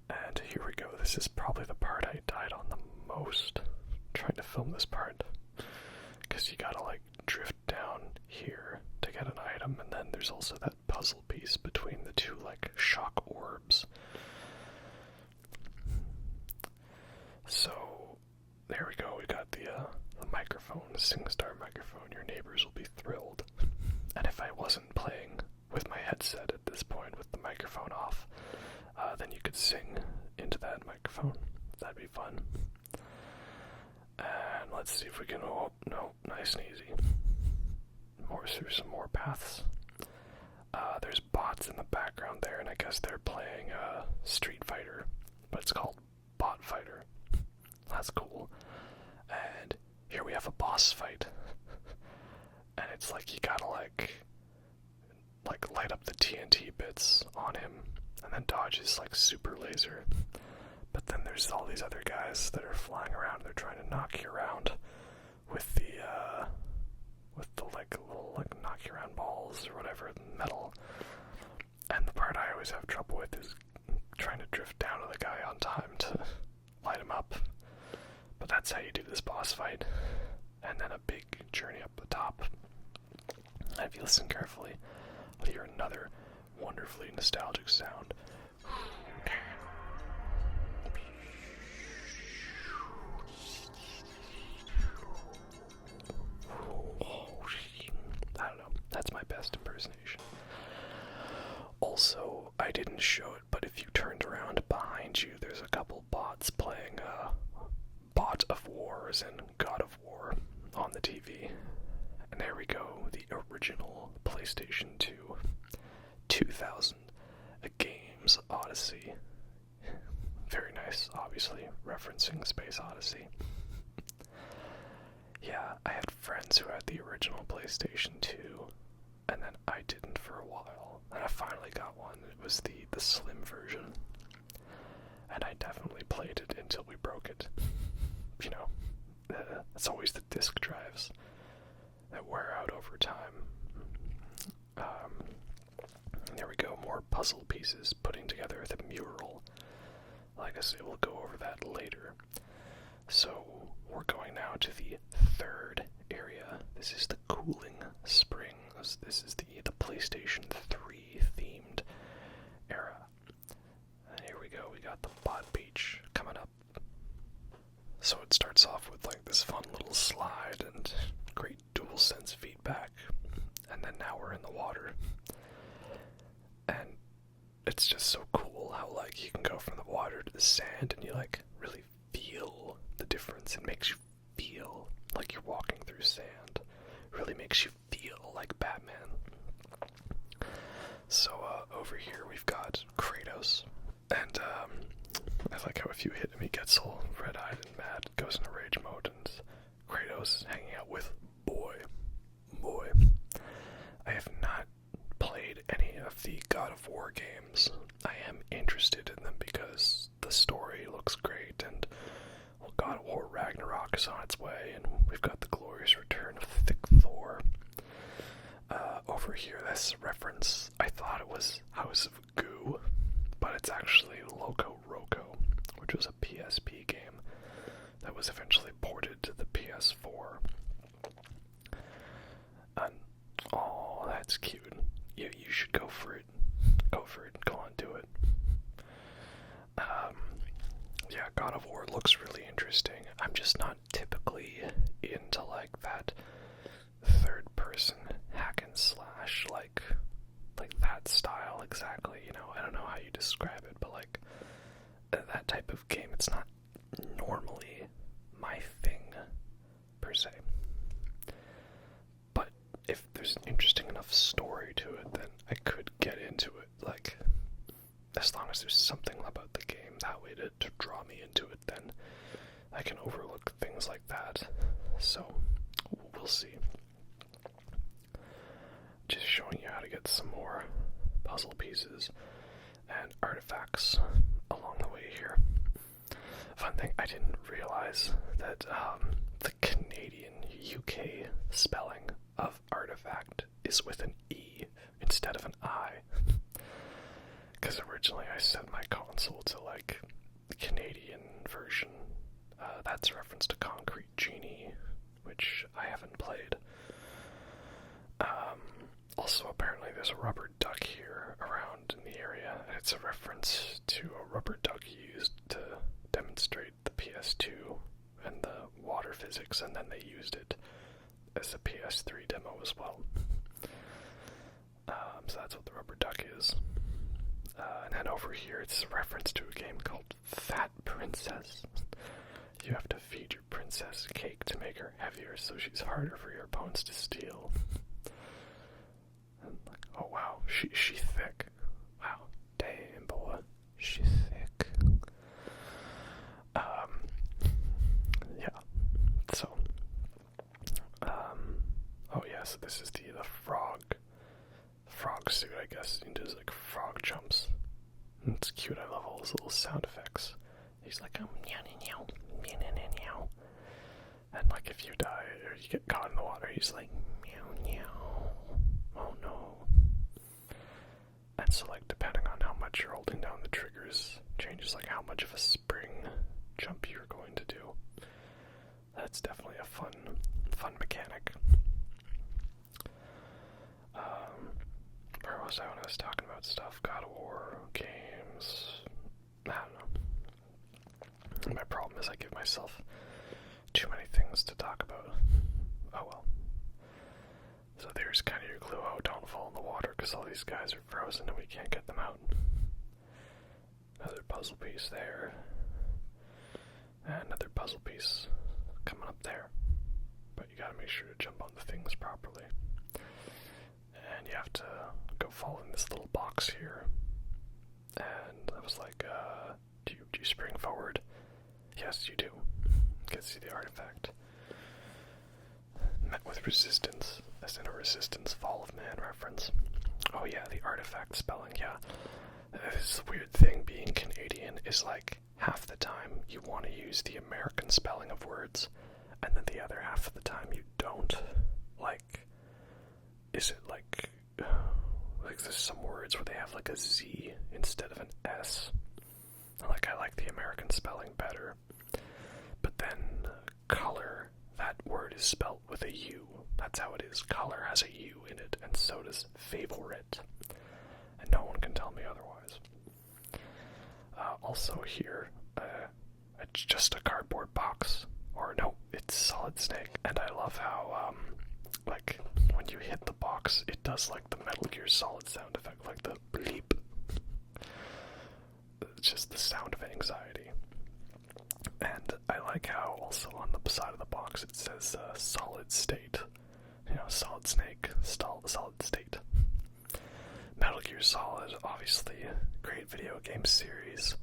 And here we go. This is probably the part I died on the most trying to film this part. Because you gotta, like, drift down here to get an item, and then there's also that puzzle piece between the two, like, shock orbs. So, there we go. We got the microphone, the SingStar microphone. Your neighbors will be thrilled. And if I wasn't playing with my headset at this point with the microphone off, then you could sing into that microphone. That'd be fun. And let's see if we can, oh, no, nice and easy. Through some more paths. There's bots in the background there, and I guess they're playing Street Fighter, but it's called Bot Fighter. That's cool. And here we have a boss fight. And it's like you gotta like light up the TNT bits on him and then dodge his like super laser. But then there's all these other guys that are flying around. They're trying to knock you around with the like little like knock you around balls or whatever, metal. And the part I always have trouble with is trying to drift down to the guy on time to light him up. But that's how you do this boss fight. And then a big journey up the top. And if you listen carefully, you'll hear another wonderfully nostalgic sound. I don't know. That's my best impersonation. Also, I didn't show it, but if you turned around behind you, there's a couple bots playing Bot of Wars and God of War on the TV. And there we go, the original PlayStation 2 2000, a Games Odyssey. Very nice, obviously, referencing Space Odyssey. Yeah, I had friends who had the original PlayStation 2, and then I didn't for a while, and I finally got one. It was the slim version, and I definitely played it until we broke it. You know, it's always the disc drives that wear out over time. There we go, more puzzle guess we'll go over that later. So we're going now to the third area. This is the Cooling Springs. This is the PlayStation 3 themed era. And here we go, we got the Bot Beach coming up. So it starts off with like this fun little slide and great dual sense feedback. And then now we're in the water. And it's just so cool how like you can go from the water to the sand and you like really feel the difference. It makes you feel like you're walking through sand. It really makes you feel like Batman. So over here we've got Kratos, and I like how if you hit him he gets all red-eyed and mad, goes into rage mode, and Kratos hanging out with Boy. I have not played any of the God of War games. I am interested in them because the story looks great, and well, God of War Ragnarok is on its way, and we've got the glorious return of Thick Thor. Over here, this reference, I thought it was House of Goo, but it's actually Loco Roco, which was a PSP game that was eventually ported to the PS4. And, oh, that's cute. You should go for it. Go on, do it. Yeah, God of War looks really interesting. I'm just not typically into like that third person hack and slash, like that style exactly, you know. I don't know how you describe it, but like that type of game, it's not normally my thing per se. But if there's an interesting enough story to it, then I could get into it, like as long as there's something about the game that way to draw me into it, then I can overlook things like that. So we'll see. Just showing you how to get some more puzzle pieces and artifacts along the way here. Fun thing, I didn't realize that the Canadian UK spelling of artifact is with an E instead of an I. Because originally I set my console to like the Canadian version. That's a reference to Concrete Genie, which I haven't played. Also, apparently there's a rubber duck here around in the area, and it's a reference to a rubber duck used to demonstrate the PS2 and the water physics, and then they used it as a PS3 demo as well. So that's what the rubber duck is. And then over here, it's a reference to a game called Fat Princess. You have to feed your princess cake to make her heavier so she's harder for your opponents to steal. And like, oh wow, she's thick. Wow, damn boy, she's thick. Yeah. So, oh yeah, so this is the frog suit, I guess. He does like frog jumps. And it's cute. I love all those little sound effects. He's like, meow, meow, meow, meow, meow. And like if you die or you get caught in the water, he's like, meow, meow. Oh no. And so like depending on how much you're holding down the triggers, changes like how much of a spring jump you're going to do. That's definitely a fun mechanic. Where was I when I was talking about stuff? God of War, games, I don't know. My problem is I give myself too many things to talk about. Oh well. So there's kind of your clue. Oh, don't fall in the water because all these guys are frozen and we can't get them out. Another puzzle piece there. And another puzzle piece coming up there. But you gotta make sure to jump on the things properly. And you have to go fall in this little box here. And I was like, do you spring forward? Yes, you do. You can see the artifact. Met with resistance, as in a Resistance Fall of Man reference. Oh yeah, the artifact spelling, yeah. This is the weird thing, being Canadian is like, half the time you want to use the American spelling of words, and then the other half of the time you don't. Like, is it like there's some words where they have like a Z instead of an S. Like, I like the American American spelling better. But then color, that word is spelled with a U. That's how it is. Color has a U in it, and so does favorite. And no one can tell me otherwise. Also here, it's just a cardboard box. Or no, it's Solid Snake. And I love how, like, when you hit the box, it does like the Metal Gear Solid sound effect, like the bleep. It's just the sound of anxiety. And I like how also on the side of the box it says Solid State. You know, Solid Snake, Solid State. Metal Gear Solid, obviously a great video game series.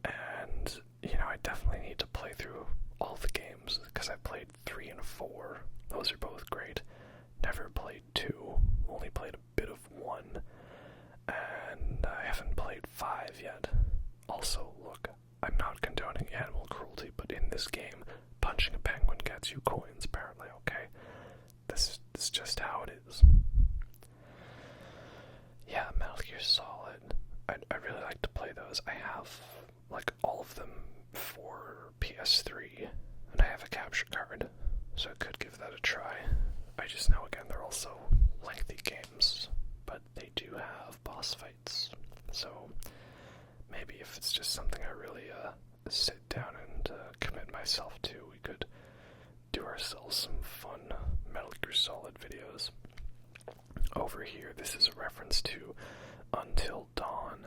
And, you know, I definitely need to play through all the games, because I played 3 and 4. Those are both great. Never played 2, only played a bit of 1. And I haven't played 5 yet. Also, look, I'm not condoning animal cruelty, but in this game, punching a penguin gets you coins, apparently, okay? This is just how it is. Yeah, Metal Gear Solid. I really like to play those. I have, like, all of them for PS3, and I have a capture card, so I could give that a try. I just know, again, they're also lengthy games, but they do have boss fights, so maybe if it's just something I really sit down and commit myself to, we could do ourselves some fun Metal Gear Solid videos. Over here, this is a reference to Until Dawn.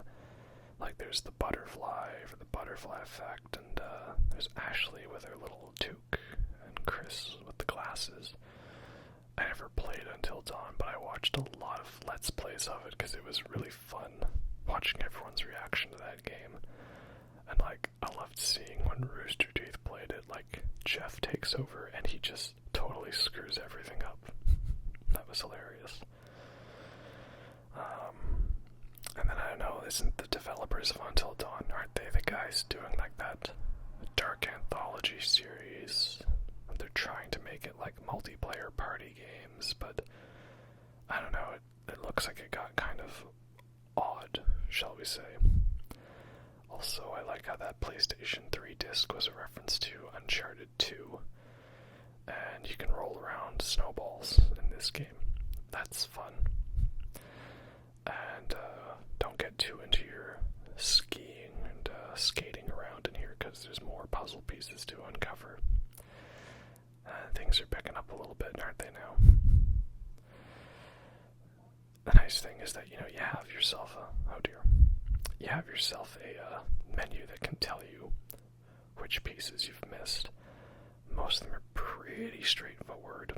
Like, there's the butterfly for the butterfly effect, and there's Ashley with her little toque, and Chris with the glasses. I never played Until Dawn, but I watched a lot of Let's Plays of it, because it was really fun watching everyone's reaction to that game. And, like, I loved seeing when Rooster Teeth played it, like, Jeff takes over, and he just totally screws everything up. That was hilarious. And then I don't know, isn't the developers of Until Dawn, aren't they the guys doing like that dark anthology series? They're trying to make it like multiplayer party games, but I don't know, it looks like it got kind of odd, shall we say. Also, I like how that PlayStation 3 disc was a reference to Uncharted 2, and you can roll around snowballs in this game. That's fun. And don't get too into your skiing and skating around in here, because there's more puzzle pieces to uncover. Things are picking up a little bit, aren't they now? The nice thing is that, you know, you have yourself a menu that can tell you which pieces you've missed. Most of them are pretty straightforward.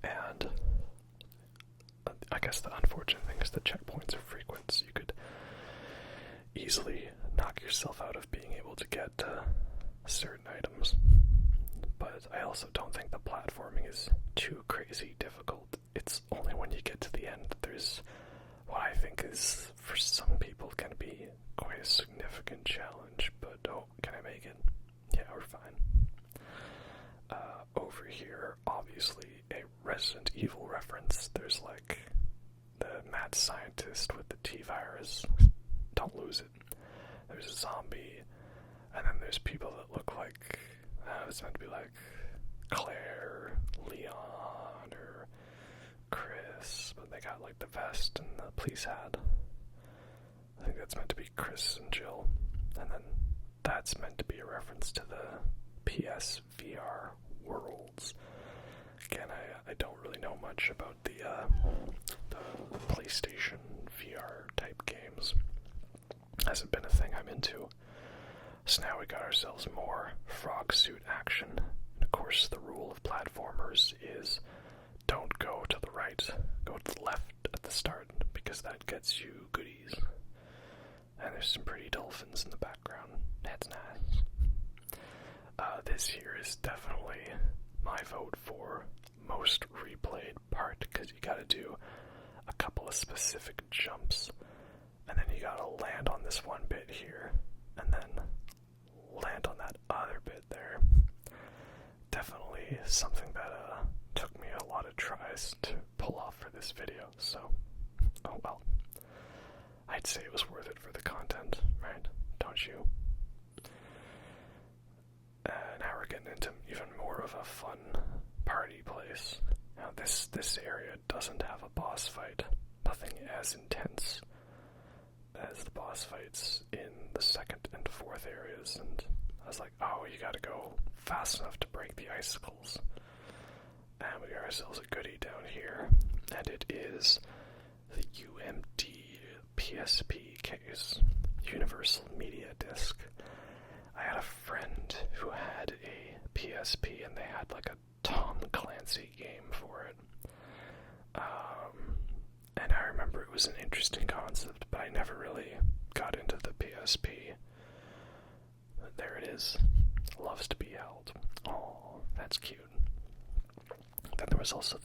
And I guess the unfortunate thing is the checkpoints are frequent, so you could easily knock yourself out of being able to get certain items. But I also don't think the platforming is too crazy difficult. It's only when you get to the end that there's what I think is, for some people, going to be quite a significant challenge. But oh, can I make it? Yeah, we're fine. Over here, obviously, a Resident Evil reference. There's like the mad scientist with the T-virus. Don't lose it. There's a zombie, and then there's people that look like, it's meant to be like Claire, Leon, or Chris, but they got like the vest and the police hat. I think that's meant to be Chris and Jill, and then that's meant to be a reference to the PSVR Worlds. Again, I don't really know much about the PlayStation VR type games. Hasn't been a thing I'm into. So now we got ourselves more frog suit action. And of course, the rule of platformers is don't go to the right, go to the left at the start, because that gets you goodies. And there's some pretty dolphins in the background. That's nice. This here is definitely my vote for most replayed part, because you gotta do a couple of specific jumps, and then you gotta land on this one bit here, and then land on that other bit there. Definitely something that took me a lot of tries to pull off for this video, so oh well. I'd say it was worth it for the content, right? don't you? Now we're getting into even more of a fun party place. Now this area doesn't have a boss fight. Nothing as intense as the boss fights in the second and fourth areas, and I was like, oh, you gotta go fast enough to break the icicles. And we got ourselves a goodie down here, and it is the UMD PSP case, Universal Media Disc. I had a friend who had a PSP, and they had like a Tom Clancy game for it. And I remember it was an interesting concept, but I never really got into the PSP. There it is. Loves to be held. Oh, that's cute. Then there was also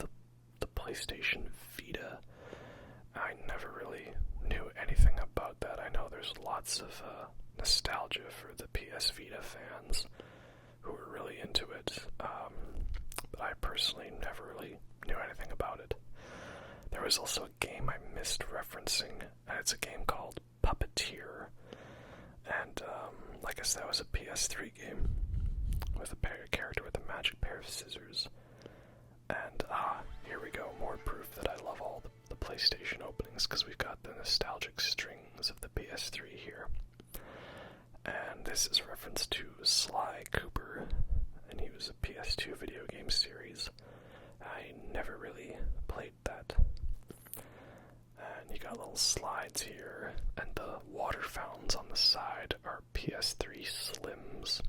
the PlayStation Vita. I never really knew anything about that. I know there's lots of nostalgia for the PS Vita fans who were really into it, but I personally never really knew anything about it. There was also a game I missed referencing, and it's a game called Puppeteer, and I guess that was a PS3 game with a character with a magic pair of scissors. And here we go, more proof that I love all the PlayStation openings, because we've got the nostalgic strings of the PS3 here. And this is a reference to Sly Cooper, and he was a PS2 video game series. I never really played that. And you got little slides here, and the water fountains on the side are PS3 Slims.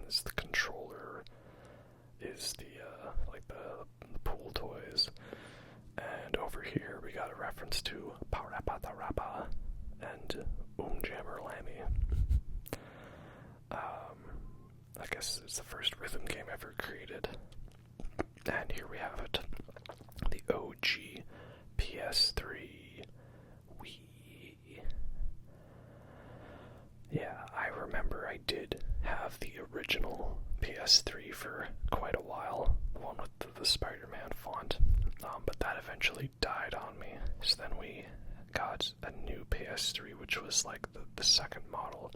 This the controller, is the pool toys. And over here we got a reference to Parappa the Rappa and Jammer Lammy. I guess it's the first rhythm game ever created. And here we have it. The OG PS3 Wii. Yeah, I remember I did have the original PS3 for quite a while, the one with the Spider-Man font, but that eventually died on me. So then we got a new PS3, which was like the second model,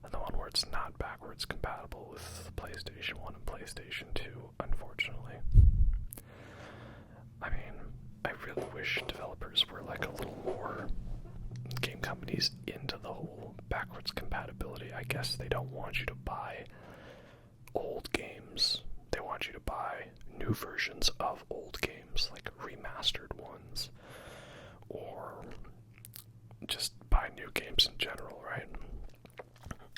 and the one where it's not backwards compatible with PlayStation 1 and PlayStation 2, unfortunately. I mean, I really wish developers were like a little more, game companies, into the whole backwards compatibility. I guess they don't want you to buy old games. They want you to buy new versions of old games, like remastered ones, or just buy new games in general, right?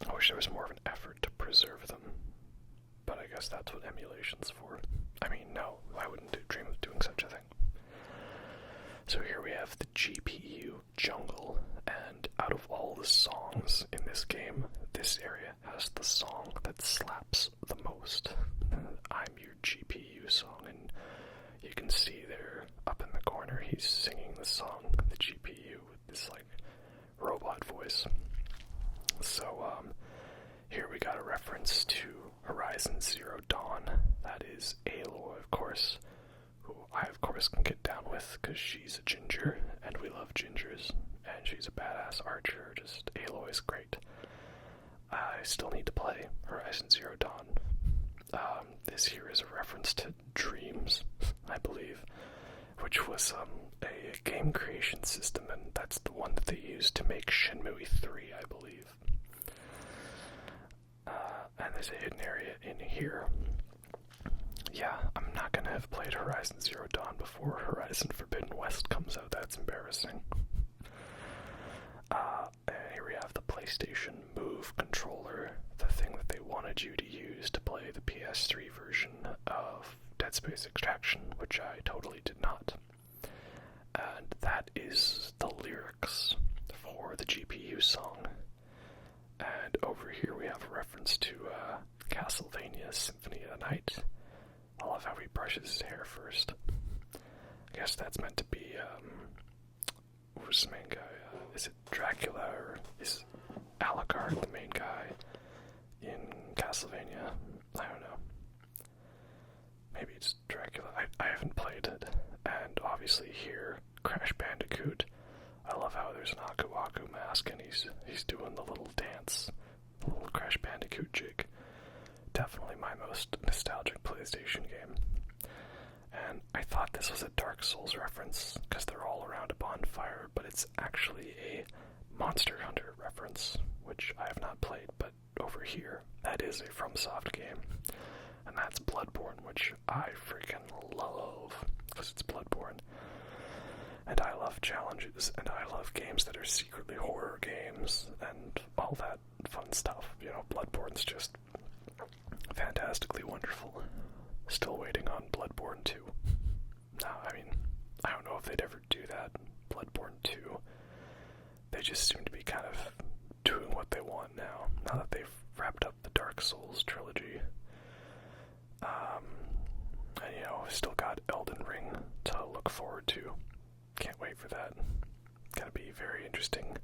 I wish there was more of an effort to preserve them, but I guess that's what emulation's for. I mean, no, I wouldn't dream of doing such a thing. So here we have the GPU jungle, and out of all the songs in this game, this area has the song that slaps the most. I'm Your GPU song, and you can see there up in the corner he's singing the song, the GPU, with this like robot voice. So here we got a reference to Horizon Zero Dawn. That is Aloy, of course, who I of course can get down with because she's a ginger and we love gingers, and she's a badass archer. Just Aloy's great. I still need to play Horizon Zero Dawn. This here is a reference to Dreams, I believe, which was a game creation system, and that's the one that they used to make Shenmue 3, I believe. And there's a hidden area in here. Yeah, I'm not gonna have played Horizon Zero Dawn before Horizon Forbidden West comes out. That's embarrassing. And here we have the PlayStation Move controller, the thing that they wanted you to use to play the PS3 version of Dead Space Extraction, which I totally did not. And that is the lyrics for the GPU song. And over here we have a reference to Castlevania Symphony of the Night. I love how he brushes his hair first. I guess that's meant to be, who's the main guy? Is it Dracula, or is Alucard the main guy in Castlevania? I don't know. Maybe it's Dracula. I haven't played it. And obviously here, Crash Bandicoot. I love how there's wears an Aku Aku mask and he's doing the little dance, the little Crash Bandicoot jig. Definitely my most nostalgic PlayStation game. And I thought this was a Dark Souls reference because they're all around a bonfire, but it's actually a Monster Hunter reference, which I have not played, but over here, that is a FromSoft game. And that's Bloodborne, which I freaking love, because it's Bloodborne. And I love challenges, and I love games that are secretly horror games, and all that fun stuff. You know, Bloodborne's just fantastically wonderful. Still waiting on Bloodborne 2. No, I mean, I don't know if they'd ever do that. Bloodborne 2. They just seem to be kind of doing what they want now that they've wrapped up the Dark Souls trilogy. And, you know, still got Elden Ring to look forward to. Can't wait for that. Gonna be very interesting.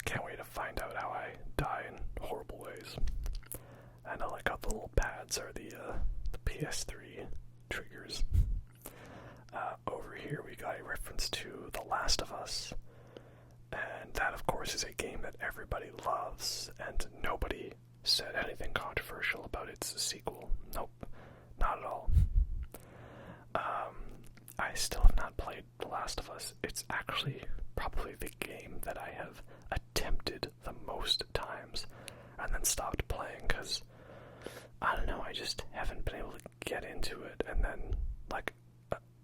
Can't wait to find out how I die in horrible ways. And I like how the little pads are the PS3 triggers. Over here we got a reference to The Last of Us. And that, of course, is a game that everybody loves, and nobody said anything controversial about its sequel. Nope, not at all. I still have not played The Last of Us. It's actually probably the game that I have attempted the most times and then stopped playing because, I don't know, I just haven't been able to get into it. And then, like,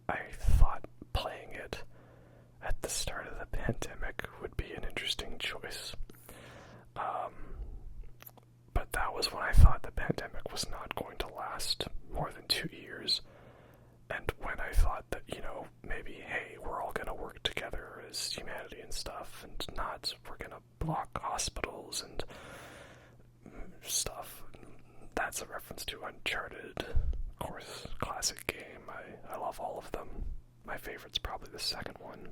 I thought playing it at the start of the pandemic would be an interesting choice. But that was when I thought the pandemic was not going to last more than 2 years. And when I thought that, you know, maybe, hey, we're all going to work together as humanity and stuff, and not we're going to block hospitals and stuff. That's a reference to Uncharted, of course, classic game. I love all of them. My favorite's probably the second one.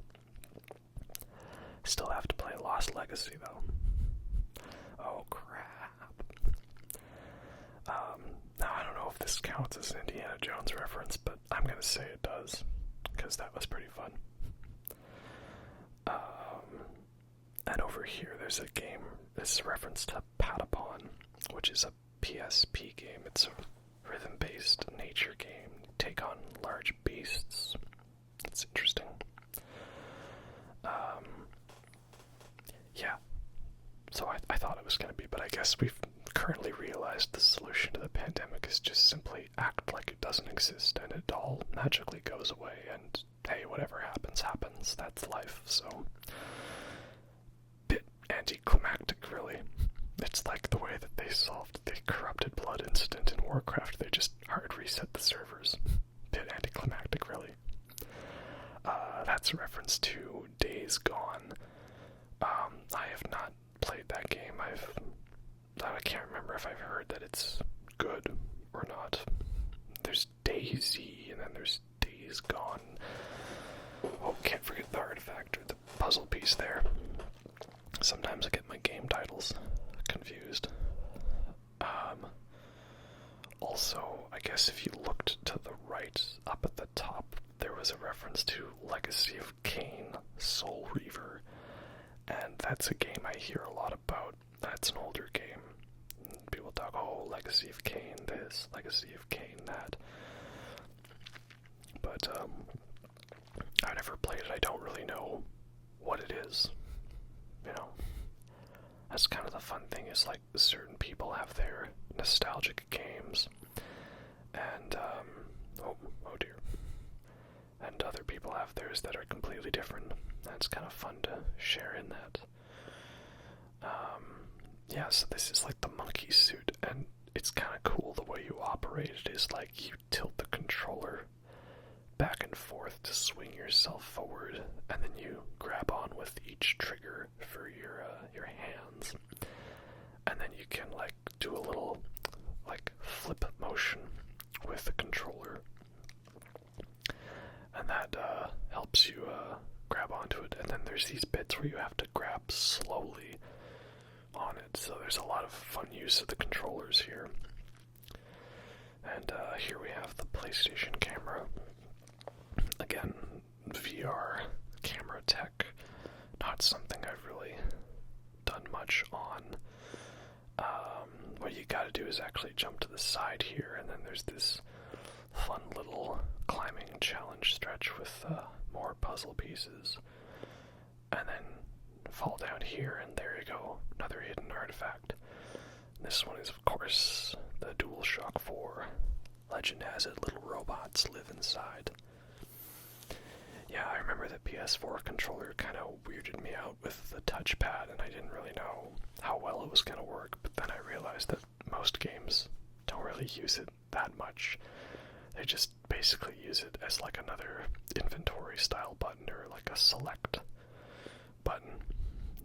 Still have to play Lost Legacy, though. Oh, crap. Now, I don't know if this counts as an Indiana Jones reference, but I'm going to say it does, because that was pretty fun. And over here, there's a game, this is a reference to Patapon, which is a PSP game. It's a rhythm-based nature game. You take on large beasts. It's interesting. Yeah. So I thought it was going to be, but I guess we've currently realized the solution to the pandemic is just simply act like it doesn't exist and it all magically goes away and hey, whatever happens, happens. That's life. So, bit anticlimactic, really. It's like the way that they solved the corrupted blood incident in Warcraft. They just hard reset the servers. Bit anticlimactic, really. That's a reference to Days Gone. I have not played that game. I can't remember if I've heard that it's good or not. There's Daisy, and then there's Days Gone. Oh, can't forget the artifact or the puzzle piece there. Sometimes I get my game titles confused. Also, I guess if you looked to the right, up at the top, there was a reference to Legacy of Kain, Soul Reaver. And that's a game I hear a lot about. That's an older game. People talk, oh, Legacy of Kain this, Legacy of Kain that. But, I never played it. I don't really know what it is. You know? That's kind of the fun thing, is like, certain people have their nostalgic games. And, oh dear. And other people have theirs that are completely different. That's kind of fun to share in that. Yeah, so this is like the monkey suit, and it's kind of cool the way you operate it is like you tilt the controller back and forth to swing yourself forward, and then you grab on with each trigger for your hands, and then you can like do a little like flip motion with the controller, and that helps you grab onto it. And then there's these bits where you have to grab slowly on it, so there's a lot of fun use of the controllers here. And here we have the PlayStation camera. Again, VR camera tech. not something I've really done much on. What you gotta do is actually jump to the side here, and then there's this fun little climbing challenge stretch with more puzzle pieces. And then fall down here, and there you go, another hidden artifact. This one is, of course, the DualShock 4. Legend has it, little robots live inside. Yeah, I remember the PS4 controller kind of weirded me out with the touchpad, and I didn't really know how well it was going to work, but then I realized that most games don't really use it that much. They just basically use it as like another inventory style button or like a select button.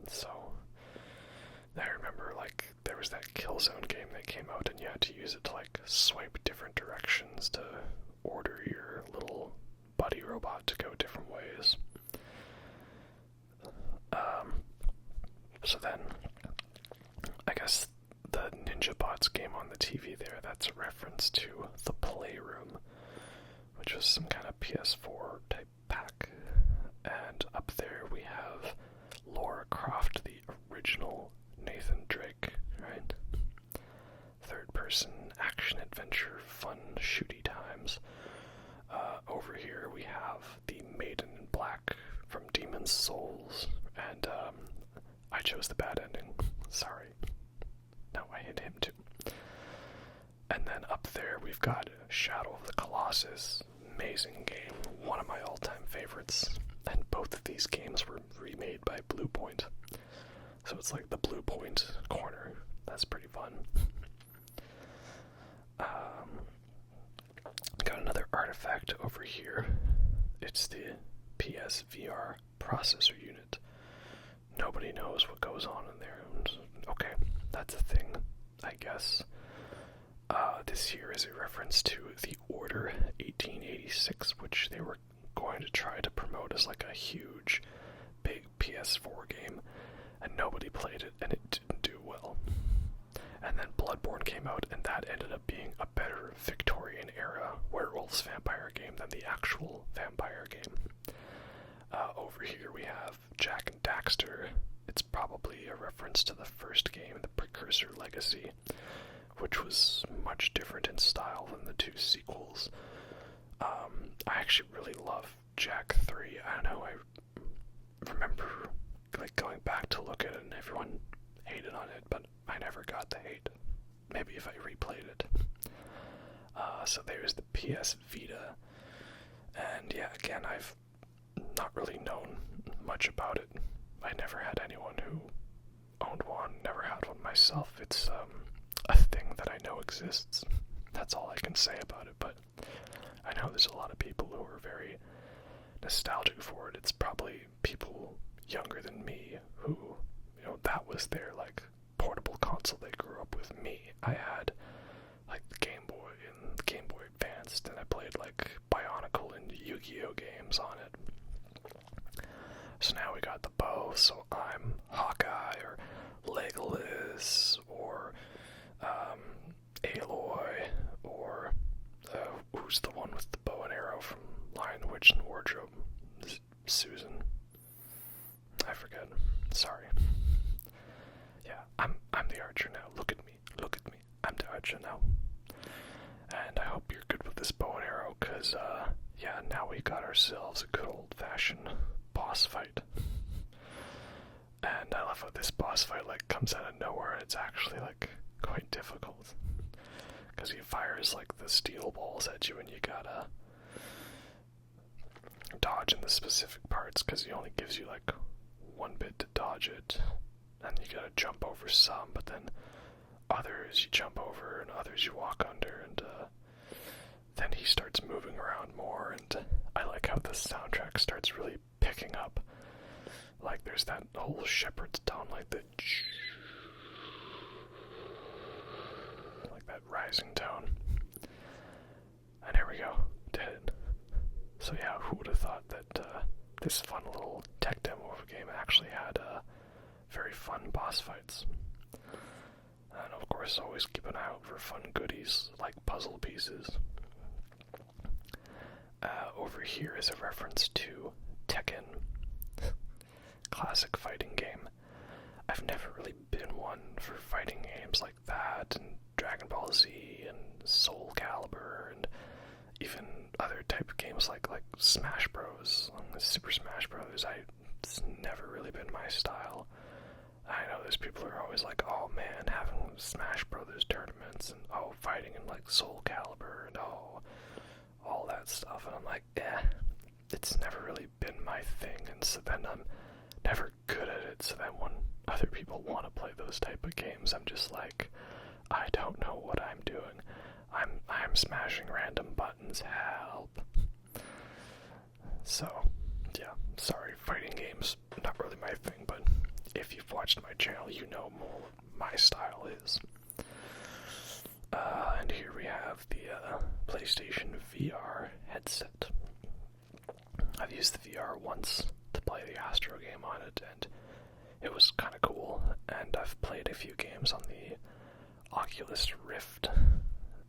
So I remember like there was that Killzone game that came out, and you had to use it to like swipe different directions to order your little buddy robot to go different ways. So then I guess the Ninja Bots game on the TV there, that's a reference to the Playroom, which was some kind of PS4 type pack. And up there we have Lara Croft, the original Nathan Drake, right? Third person action adventure, fun shooty times. Over here we have the Maiden in Black from Demon's Souls, and I chose the bad ending. Sorry. No, I hit him too. And then up there we've got Shadow of the Colossus. Amazing game, one of my all-time favorites. And both of these games were remade by Blue Point. So it's like the Blue Point corner. That's pretty fun. Got another artifact over here. It's the PSVR processor unit. Nobody knows what goes on in there. Okay, that's a thing, I guess. This here is a reference to the Order 1886, which they were going to try to promote as like a huge, big PS4 game, and nobody played it, and it didn't do well. And then Bloodborne came out, and that ended up being a better Victorian-era werewolves vampire game than the actual vampire game. Over here we have Jak and Daxter. It's probably a reference to the first game, the Precursor Legacy, which was much different in style than the two sequels. I actually really love Jak 3. I don't know, I remember like going back to look at it, and everyone hated on it, but I never got the hate. Maybe if I replayed it. So there's the PS Vita, and yeah, again, I've not really known much about it. I never had anyone who owned one, never had one myself. It's a thing that I know exists. That's all I can say about it, but I know there's a lot of people who are very nostalgic for it. It's probably people younger than me who, you know, that was their like portable console they grew up with. Me, I had like the Game Boy and the Game Boy Advanced, and I played like Bionicle and Yu-Gi-Oh games on it. So now we got the bow, so I'm Hawkeye or Legolas or Aloy or who's the one with the bow and arrow from Lion, the Witch, and the Wardrobe? Susan. I forget. Sorry. Yeah, I'm the archer now. Look at me. Look at me. I'm the archer now. And I hope you're good with this bow and arrow, because, yeah, now we got ourselves a good old-fashioned boss fight. And I love how this boss fight, like, comes out of nowhere, and it's actually, like, quite difficult. Because he fires, like, the steel balls at you, and you gotta dodge in the specific parts, because he only gives you, like, one bit to dodge it. And you gotta jump over some, but then others you jump over, and others you walk under, and then he starts moving around more, and I like how the soundtrack starts really picking up. Like, there's that whole shepherd's tone, like the like that rising tone. And here we go, did it. So yeah, who would have thought that this fun little tech demo of a game actually had very fun boss fights. And of course, always keep an eye out for fun goodies like puzzle pieces. Over here is a reference to Tekken. classic fighting game. I've never really been one for fighting games like that, and Dragon Ball Z, and Soul Calibur, and even other type of games like Smash Bros, Super Smash Bros. It's never really been my style. I know there's people who are always like, oh man, having Smash Brothers tournaments, and oh, fighting in like Soul Calibur, and oh, all that stuff, and I'm like, it's never really been my thing, and so then I'm never good at it, so then when other people want to play those type of games, I'm just like, I don't know what I'm doing. I'm smashing random buttons, help. So, yeah, sorry, fighting games, not really my thing, but if you've watched my channel, you know more what my style is. And here we have the PlayStation VR headset. I've used the VR once to play the Astro game on it, and it was kind of cool, and I've played a few games on the Oculus Rift.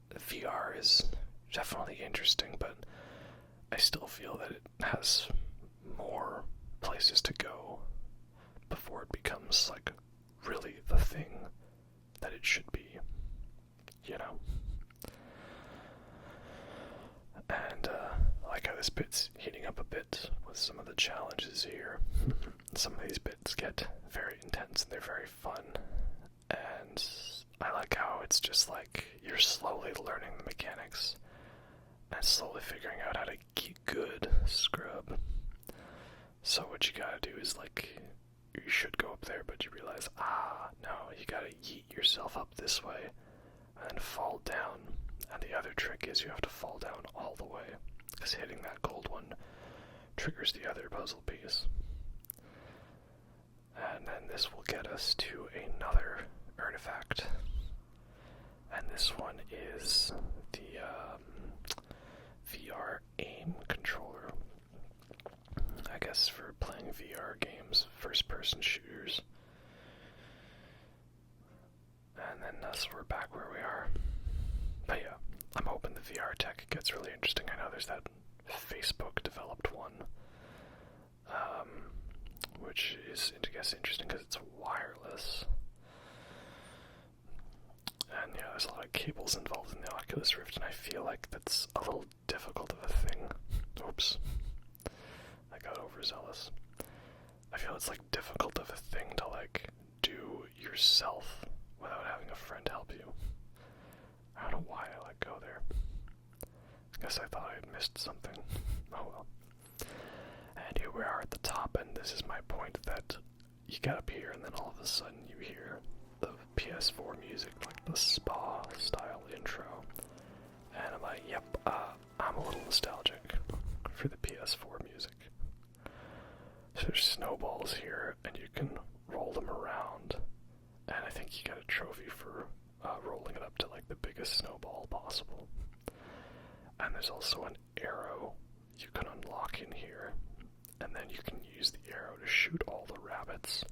The VR is definitely interesting, but I still feel that it has more places to go before it becomes, like, really the thing that it should be, you know? And, I like how this bit's heating up a bit with some of the challenges here. Some of these bits get very intense and they're very fun. And I like how it's just like you're slowly learning the mechanics and slowly figuring out how to get good scrub. So what you gotta do is, like, you should go up there, but you realize, no, you gotta yeet yourself up this way and then fall down. And the other trick is you have to fall down all the way, because hitting that gold one triggers the other puzzle piece. And then this will get us to another artifact. And this one is the VR aim controller. I guess for playing VR games, first-person shooters. And then thus we're back where we are. But yeah, I'm hoping the VR tech gets really interesting. I know there's that Facebook-developed one, which is, I guess, interesting because it's wireless. And yeah, there's a lot of cables involved in the Oculus Rift, and I feel like that's a little difficult of a thing. Oops. I got overzealous. I feel it's, like, difficult of a thing to, like, do yourself without having a friend help you. I don't know why I let go there. I guess I thought I had missed something. Oh well. And here we are at the top, and this is my point, that you get up here and then all of a sudden you hear the PS4 music, like the spa-style intro. And I'm like, yep, I'm a little nostalgic for the PS4 music. So there's snowballs here, and you can roll them around. And I think you get a trophy for rolling it up to, like, the biggest snowball possible. And there's also an arrow you can unlock in here, and then you can use the arrow to shoot all the rabbits,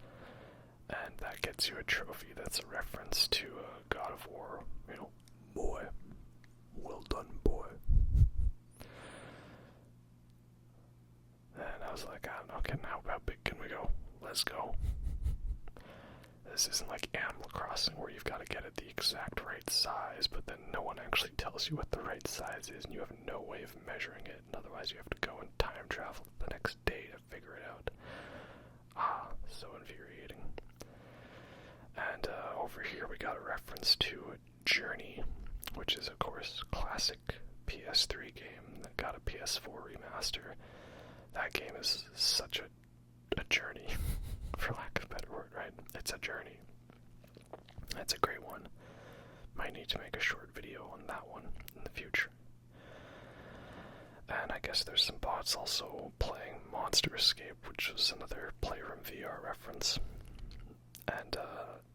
and that gets you a trophy that's a reference to God of War, you know, boy. Well done, boy. And I was like, I don't know, how big can we go? Let's go. This isn't like Animal Crossing where you've got to get it the exact right size, but then no one actually tells you what the right size is, and you have no way of measuring it, and otherwise you have to go and time travel the next day to figure it out. So infuriating. And over here we got a reference to Journey, which is, of course, classic PS3 game that got a PS4 remaster. That game is such a journey, for lack of a better word, right? It's a journey. It's a great one. Might need to make a short video on that one in the future. And I guess there's some bots also playing Monster Escape, which was another Playroom VR reference. And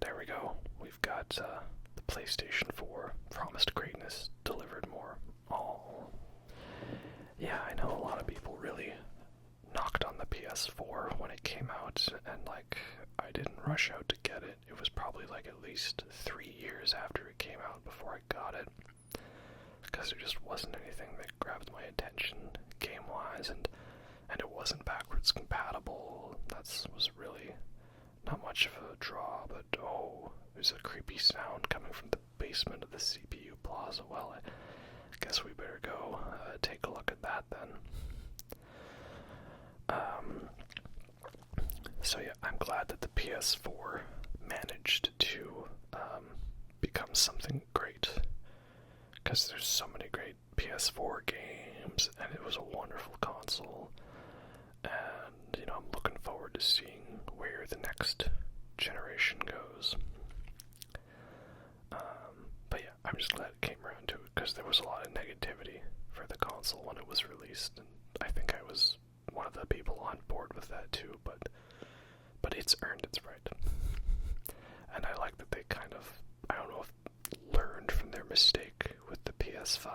there we go. We've got the PlayStation 4 promised greatness, delivered more. Oh. Yeah, I know a lot of people really knocked on the PS4 when it came out, and, like, I didn't rush out to get it. It was probably, like, at least 3 years after it came out before I got it, because there just wasn't anything that grabbed my attention game-wise, and and it wasn't backwards compatible. That was really not much of a draw, but oh, there's a creepy sound coming from the basement of the CPU plaza. Well, I guess we better go take a look at that then. So yeah, I'm glad that the PS4 managed to become something great, because there's so many great PS4 games, and it was a wonderful console, and I'm looking forward to seeing where the next generation goes. But yeah, I'm just glad it came around to it, because there was a lot of negativity for the console when it was released, and I think I was one of the people on board with that too, but it's earned its right. And I like that they kind of, I don't know if learned from their mistake with the PS5,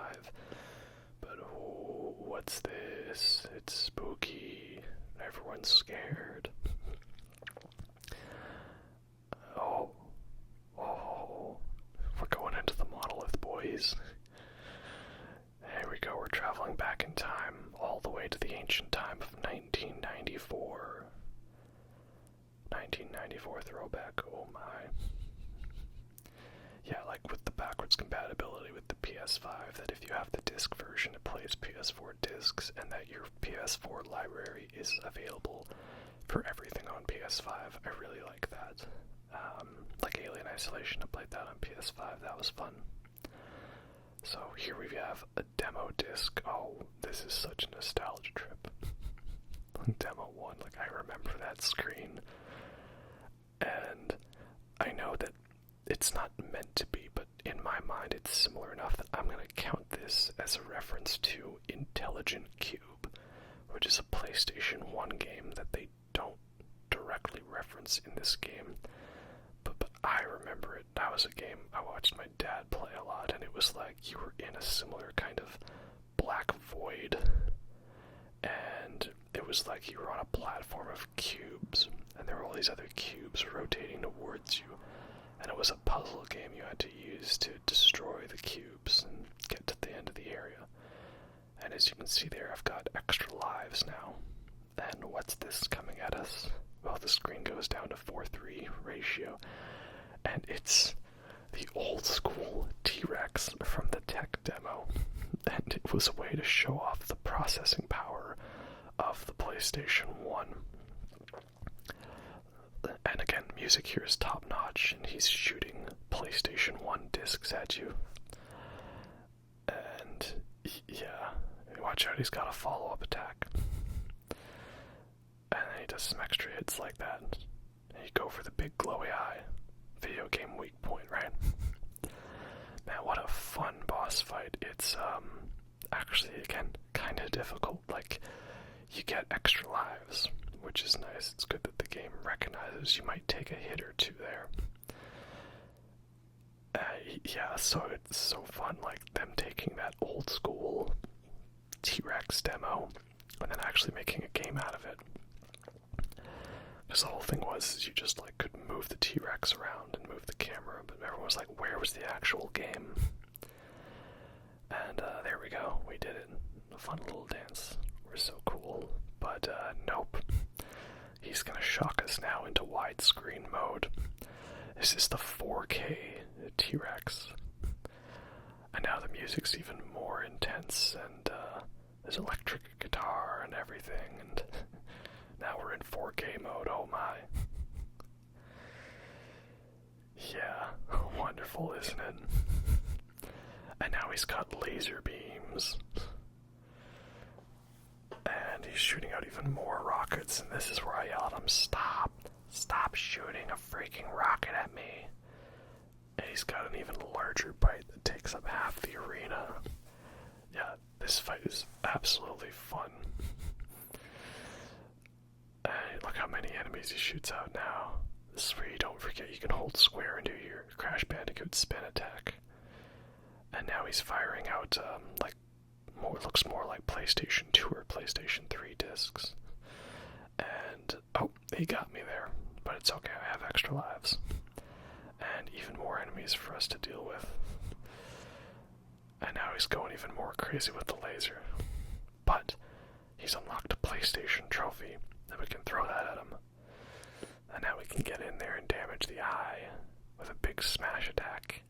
but oh, what's this? It's spooky. Everyone's scared. Oh, we're going into the monolith, boys. Here we go, we're traveling back in time, all the way to the ancient time of 1994. 1994 throwback, oh my. Yeah, like with the backwards compatibility with the PS5, that if you have the disc version, it plays PS4 discs, and that your PS4 library is available for everything on PS5. I really like that. Like Alien Isolation, I played that on PS5, that was fun. So here we have a demo disc. Oh, this is such a nostalgia trip. Demo 1, like I remember that screen. And I know that it's not meant to be, but in my mind it's similar enough that I'm going to count this as a reference to Intelligent Cube, which is a PlayStation 1 game that they don't directly reference in this game. But I remember it. That was a game I watched my dad play a lot, and it was like you were in a similar kind of black void, and it was like you were on a platform of cubes, and there were all these other cubes rotating towards you, and it was a puzzle game you had to use to destroy the cubes and get to the end of the area. And as you can see there, I've got extra lives now. And what's this coming at us? Well, the screen goes down to 4:3 ratio, and it's the old school T-Rex from the tech demo, and it was a way to show off the processing power of the PlayStation 1. And again, music here is top notch, and he's shooting PlayStation 1 discs at you. And yeah, watch out, he's got a follow-up attack. And then he does some extra hits like that. And you go for the big glowy eye. Video game weak point, right? Man, what a fun boss fight. It's actually, again, kind of difficult. Like, you get extra lives, which is nice. It's good that the game recognizes you might take a hit or two there. Yeah, so it's so fun, like them taking that old school T-Rex demo and then actually making a game out of it. Because the whole thing was you just like could move the T-Rex around and move the camera, but everyone was like, where was the actual game? And there we go, we did it. A fun little dance. We're so cool. But nope. He's gonna shock us now into widescreen mode. This is the 4K T-Rex. And now the music's even more intense, and there's electric guitar and everything, and now we're in 4K mode, oh my. Yeah, wonderful, isn't it? And now he's got laser beams. And he's shooting out even more rockets, and this is where I yell at him, stop! Stop shooting a freaking rocket at me! And he's got an even larger bite that takes up half the arena. Yeah, this fight is absolutely fun. And look how many enemies he shoots out now. This is where you don't forget you can hold square and do your Crash Bandicoot spin attack. And now he's firing out, looks more like PlayStation 2 or PlayStation 3 discs. And, oh, he got me there. But it's okay, I have extra lives. And even more enemies for us to deal with. And now he's going even more crazy with the laser. But he's unlocked a PlayStation trophy, and we can throw that at him. And now we can get in there and damage the eye with a big smash attack.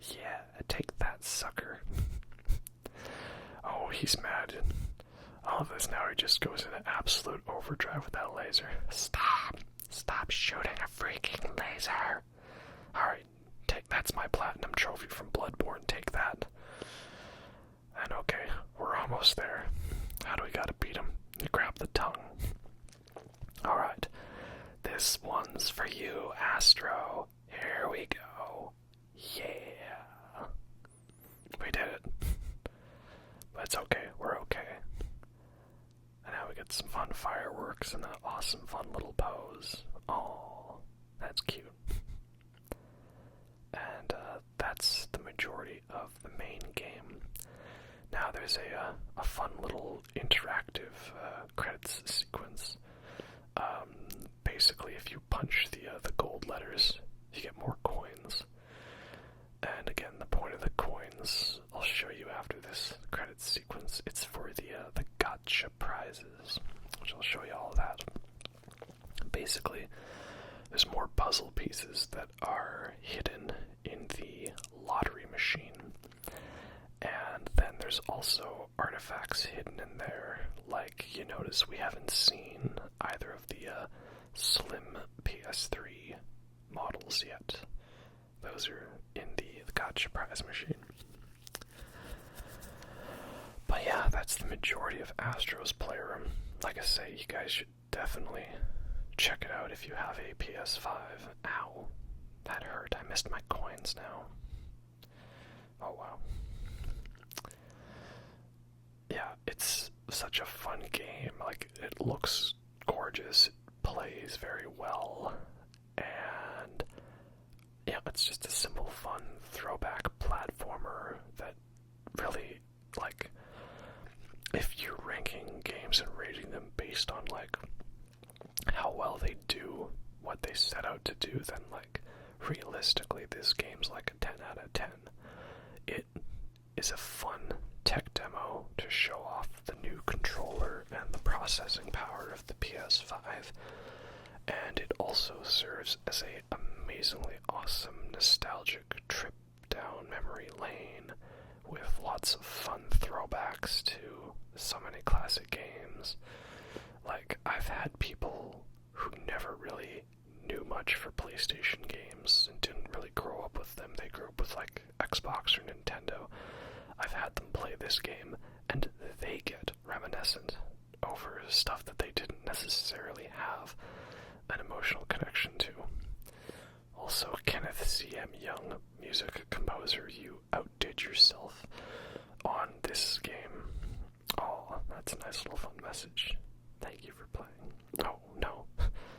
Yeah, take that, sucker. Oh, he's mad. All of this now, he just goes into absolute overdrive with that laser. Stop shooting a freaking laser. Alright, that's my platinum trophy from Bloodborne, take that. And okay, we're almost there. How do we gotta beat him? You grab the tongue. Alright, this one's for you, Astro. Here we go. Yeah. We did it. But it's okay, we're okay. And now we get some fun fireworks and that awesome fun little pose. Oh, that's cute. And that's the majority of the main game. Now there's a fun little interactive credits sequence. Basically, if you punch the gold letters, you get more coins. And again, the point of the coins, I'll show you after this credits sequence. It's for the gotcha prizes, which I'll show you all of that. Basically, there's more puzzle pieces that are hidden in the lottery machine. And then there's also artifacts hidden in there, like you notice we haven't seen either of the slim PS3 models yet. Those are in the gotcha prize machine. But yeah, that's the majority of Astro's Playroom. Like I say, you guys should definitely check it out if you have a PS5. Ow, that hurt. I missed my coins now. Oh wow. Yeah, it's such a fun game. Like, it looks gorgeous, it plays very well, and yeah, it's just a simple, fun throwback platformer that really, like, if you're ranking games and rating them based on, like, how well they do what they set out to do, then, like, realistically, this game's like a 10 out of 10. It is a fun tech demo to show off the new controller and the processing power of the PS5, and it also serves as a amazingly awesome nostalgic trip down memory lane with lots of fun throwbacks to so many classic games. Like, I've had people who never really knew much for PlayStation games and didn't really grow up with them. They grew up with, like, Xbox or Nintendo. I've had them play this game, and they get reminiscent over stuff that they didn't necessarily have an emotional connection to. Also, Kenneth C.M. Young, music composer, you outdid yourself on this game. Oh, that's a nice little fun message. Thank you for playing. Oh, no.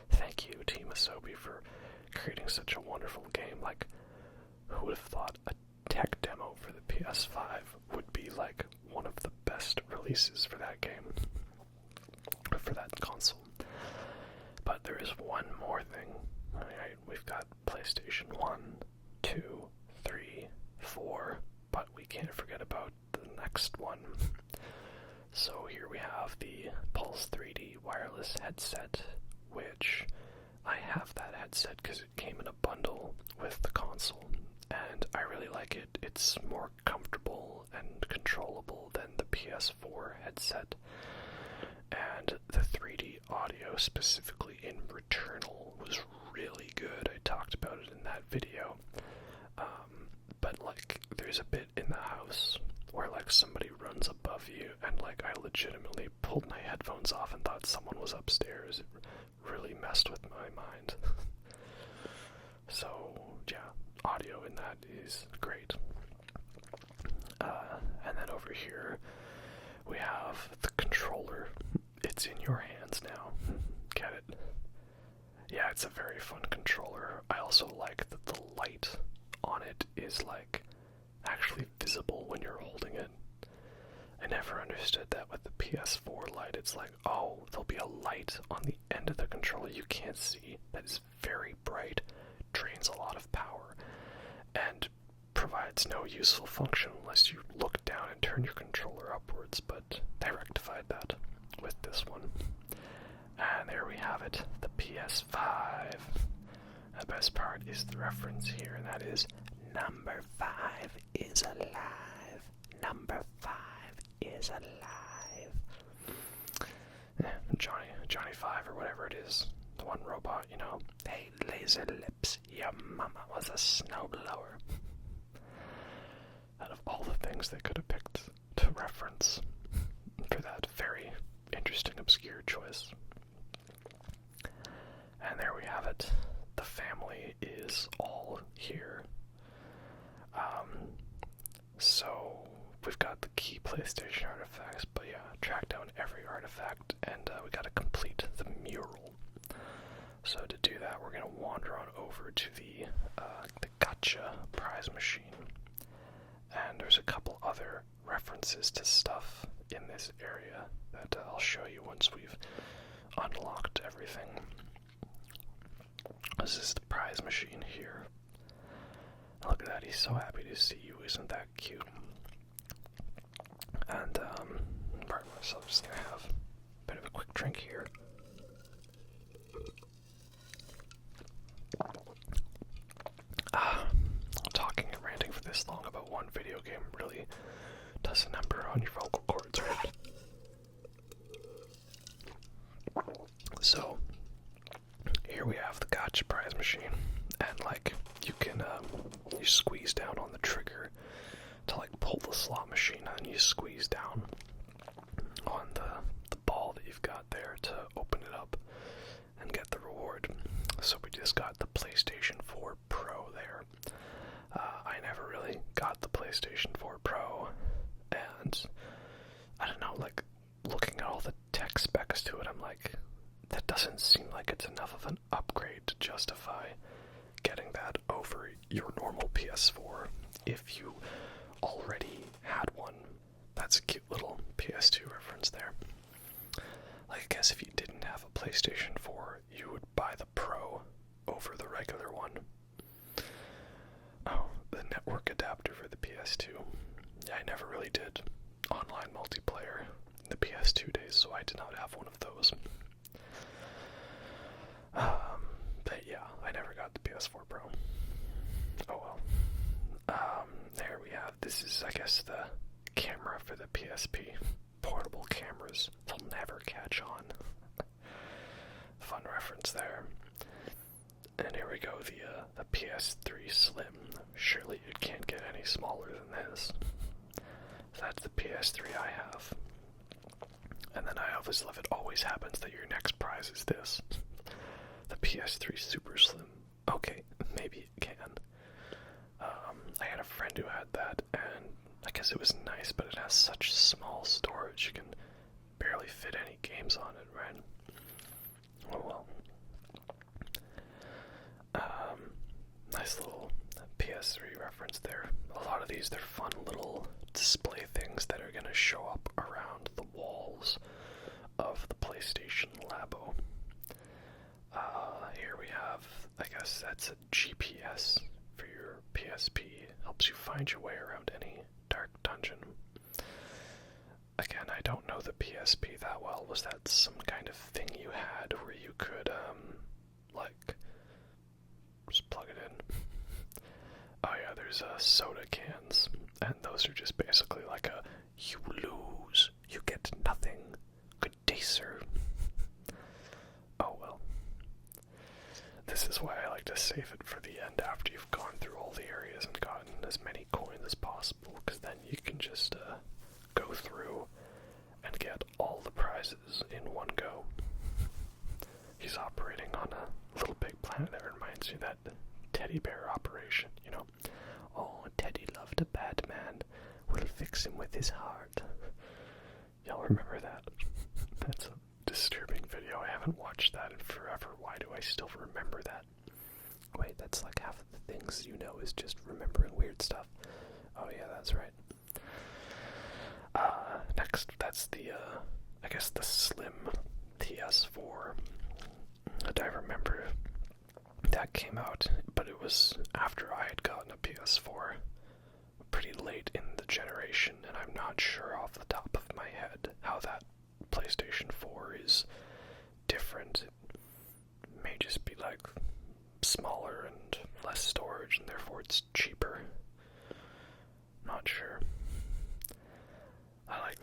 Thank you, Team Asobi, for creating such a wonderful game. Like, who would have thought a tech demo for the PS5 would be, like, one of the best releases for that game, for that console. But there is one more thing. Alright, we've got PlayStation 1, 2, 3, 4, but we can't forget about the next one. So here we have the Pulse 3D wireless headset, which I have that headset because it came in a bundle with the console, and I really like it. It's more comfortable and controllable than the PS4 headset. And the 3D audio, specifically in Returnal, was really good. I talked about it in that video. But, like, there's a bit in the house where, like, somebody runs above you, and, like, I legitimately pulled my headphones off and thought someone was upstairs. It really messed with my mind. So, yeah, audio in that is great. And then over here, we have the controller. It's in your hands now. Get it? Yeah, it's a very fun controller. I also like that the light on it is, like, actually visible when you're holding it. I never understood that with the PS4 light. It's like, oh, there'll be a light on the end of the controller you can't see that is very bright, drains a lot of power, and provides no useful function unless you look down and turn your controller upwards, but they rectified that, with this one. And there we have it, the PS5. The best part is the reference here, and that is number 5 is alive. Number 5 is alive. Johnny 5 or whatever it is. The one robot, you know. Hey, laser lips, your mama was a snowblower. Out of all the things they could have picked to reference for that very interesting, obscure choice. And there we have it. The family is all here. So we've got the key PlayStation artifacts, but yeah, track down every artifact, and we gotta complete the mural. So to do that, we're gonna wander on over to the gotcha prize machine. And there's a couple other references to stuff in this area that I'll show you once we've unlocked everything. This is the prize machine here. Look at that, he's so happy to see you, isn't that cute? And, pardon myself, just gonna have a bit of a quick drink here. Talking and ranting for this long about one video game really does a number on your vocal cords, right? So, here we have the gotcha prize machine, and like, you can, you squeeze down on the trigger to like pull the slot machine, and you squeeze down on the ball that you've got there to open it up and get the reward. So we just got the PlayStation 4 Pro there. I never really got the PlayStation 4 Pro, and I don't know, like, looking at all the tech specs to it, I'm like, that doesn't seem like it's enough of an upgrade to justify getting that over your normal PS4 if you already had one. That's a cute little PS2 reference there. Like, I guess if you didn't have a PlayStation 4, you would buy the Pro over the regular one. Oh, the network adapter for the PS2. Yeah, I never really did online multiplayer in the PS2 days, so I did not have one of those. But yeah, I never got the PS4 Pro. Oh well. There we have, this is, I guess, the camera for the PSP. Portable cameras, they'll never catch on. Fun reference there. And here we go, the PS3 Slim. Surely it can't get any smaller than this. So that's the PS3 I have. And then I always love it always happens that your next prize is this. The PS3 Super Slim. Okay, maybe it can. I had a friend who had that, and I guess it was nice, but it has such small storage, you can barely fit any games on it, right? Oh well. Nice little PS3 reference there. A lot of these, they're fun little display things that are going to show up around the walls of the PlayStation Labo. Here we have, I guess that's a GPS for your PSP. Helps you find your way around any dark dungeon. Again, I don't know the PSP that well. Was that some kind of thing you had where you could, like, just plug it in? Oh yeah, there's soda cans, and those are just basically like a, you lose, you get nothing. Good day, sir. Oh well. This is why I like to save it for the end after you've gone through all the areas and gotten as many coins as possible, because then you can just go through and get all the prizes in one go. He's operating on a little big planet that reminds me of that teddy bear operation, you know. Oh, Teddy loved a bad man. We'll fix him with his heart. Y'all remember that? That's a disturbing video. I haven't watched that in forever. Why do I still remember that? Wait, that's like half of the things you know is just remembering weird stuff. Oh yeah, that's right. Next, that's the, I guess the Slim PS4. And I remember that came out, but it was after I had gotten a PS4 pretty late in the generation, and I'm not sure off the top of my head how that PlayStation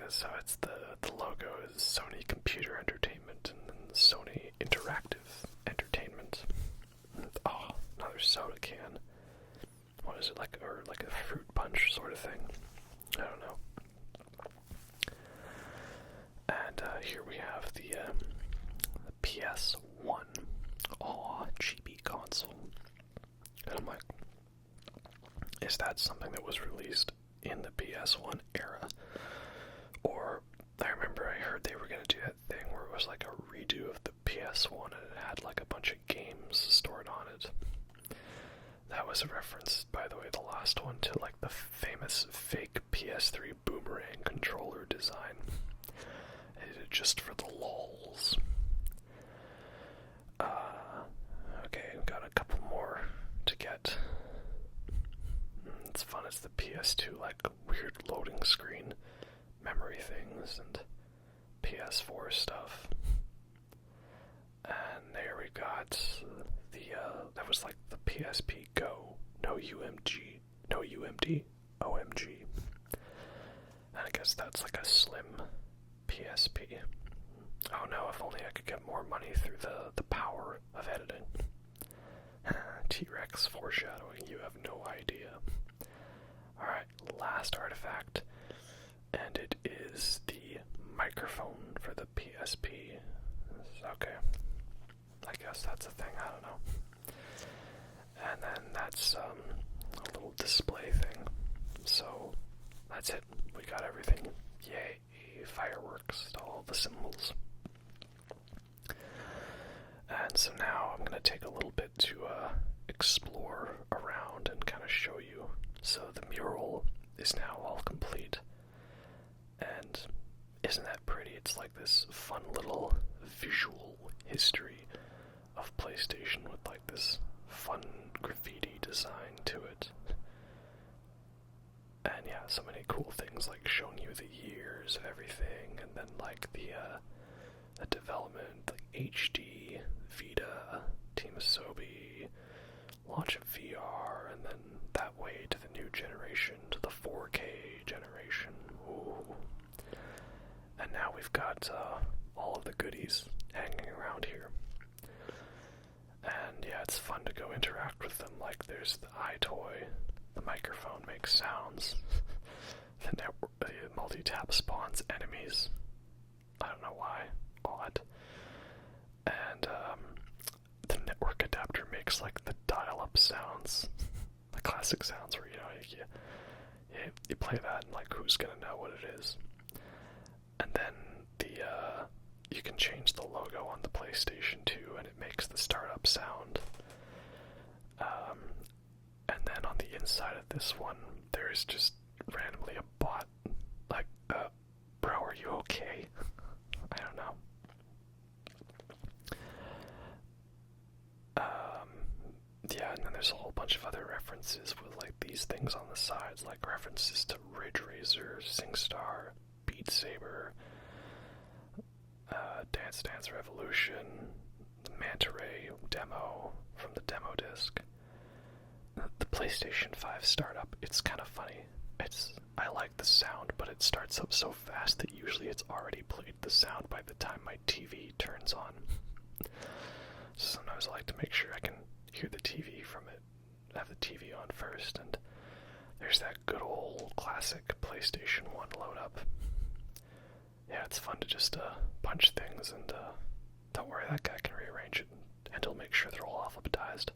so it's the logo is Sony Computer Entertainment and then Sony Interactive Entertainment. Oh, another soda can. What is it, like a fruit punch sort of thing? I don't know. And here we have the PS1. Aw, chibi console. And I'm like, is that something that was released in the PS1 era? Or, I remember I heard they were going to do that thing where it was like a redo of the PS1 and it had like a bunch of games stored on it. That was a reference, by the way, the last one, to like the famous fake PS3 boomerang controller design. They did it just for the lols. Okay, we've got a couple more to get. It's fun, it's the PS2, like, weird loading screen memory things and PS4 stuff. And there we got the, that was like the PSP Go. No UMG. No UMD. OMG. And I guess that's like a slim PSP. Oh no, if only I could get more money through the power of editing. T-Rex foreshadowing, you have no idea. Alright, last artifact. And it is the microphone for the PSP. Okay. I guess that's a thing, I don't know. And then that's a little display thing. So, that's it. We got everything. Yay, fireworks, all the symbols. And so now I'm going to take a little bit to explore around and kind of show you. So the mural is now all complete. And isn't that pretty? It's like this fun little visual history of PlayStation with like this fun graffiti design to it. And yeah, so many cool things like showing you the years of everything, and then like the development, like HD, Vita, Team Asobi, launch of VR, and then that way to the new generation, to the 4K generation. Ooh. And now we've got all of the goodies hanging around here. And yeah, it's fun to go interact with them. Like there's the iToy, the microphone makes sounds, the multi-tap spawns enemies. I don't know why. Odd. And the network adapter makes like the dial-up sounds, the classic sounds where you play that and like who's gonna know what it is. And then you can change the logo on the PlayStation 2 and it makes the startup sound. And then on the inside of this one, there's just randomly a bot. Like, bro, are you okay? I don't know. Yeah, and then there's a whole bunch of other references with like these things on the sides, like references to Ridge Racer, SingStar, Beat Saber, Dance Dance Revolution, the Manta Ray demo from the demo disc. The PlayStation 5 startup, it's kind of funny. I like the sound, but it starts up so fast that usually it's already played the sound by the time my TV turns on. So sometimes I like to make sure I can hear the TV from it, have the TV on first, and there's that good old classic PlayStation 1 load up. Yeah, it's fun to just punch things, and don't worry, that guy can rearrange it, and he'll make sure they're all alphabetized.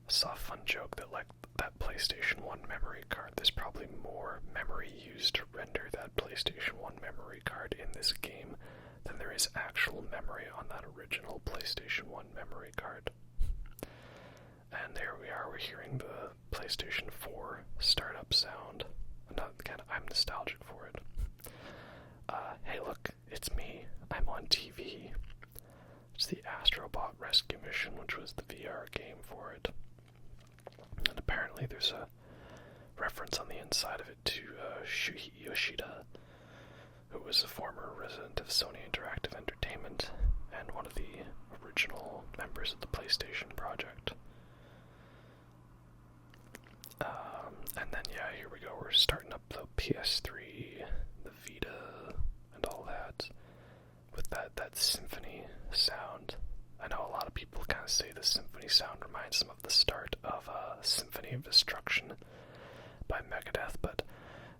I saw a fun joke that like that PlayStation 1 memory card, there's probably more memory used to render that PlayStation 1 memory card in this game than there is actual memory on that original PlayStation 1 memory card. And there we are, we're hearing the PlayStation 4 startup sound. I'm nostalgic for it. Hey look, it's me, I'm on TV. It's the Astro Rescue Mission, which was the VR game for it. And apparently there's a reference on the inside of it to Shuhei Yoshida, who was a former resident of Sony Interactive Entertainment and one of the original members of the PlayStation project. And then yeah, here we go, we're starting up the PS3, that symphony sound. I know a lot of people kind of say the symphony sound reminds them of the start of Symphony of Destruction by Megadeth, but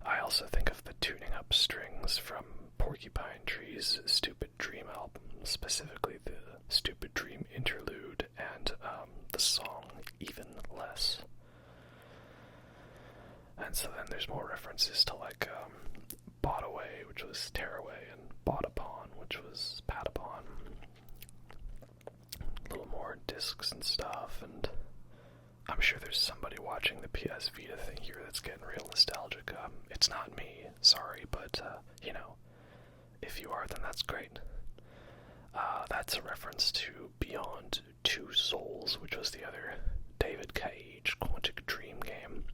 I also think of the tuning up strings from Porcupine Tree's Stupid Dream album, specifically the Stupid Dream interlude and the song Even Less. And so then there's more references to like Bought Away, which was Tear Away, and Bought Upon, which was Pat Upon. A little more discs and stuff, and I'm sure there's somebody watching the PS Vita thing here that's getting real nostalgic. It's not me, sorry, but, you know, if you are, then that's great. That's a reference to Beyond Two Souls, which was the other David Cage Quantic Dream game.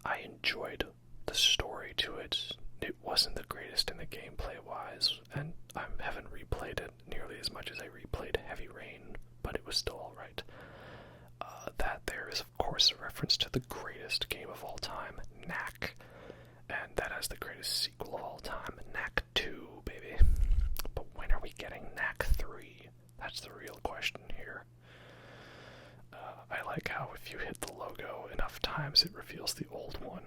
I enjoyed the story to it. It wasn't the greatest in the gameplay-wise, and I haven't replayed it nearly as much as I replayed Heavy Rain, but it was still alright. That there is, of course, a reference to the greatest game of all time, Knack, and that has the greatest sequel of all time, Knack 2, baby. But when are we getting Knack 3? That's the real question here. I like how if you hit the logo enough times, it reveals the old one,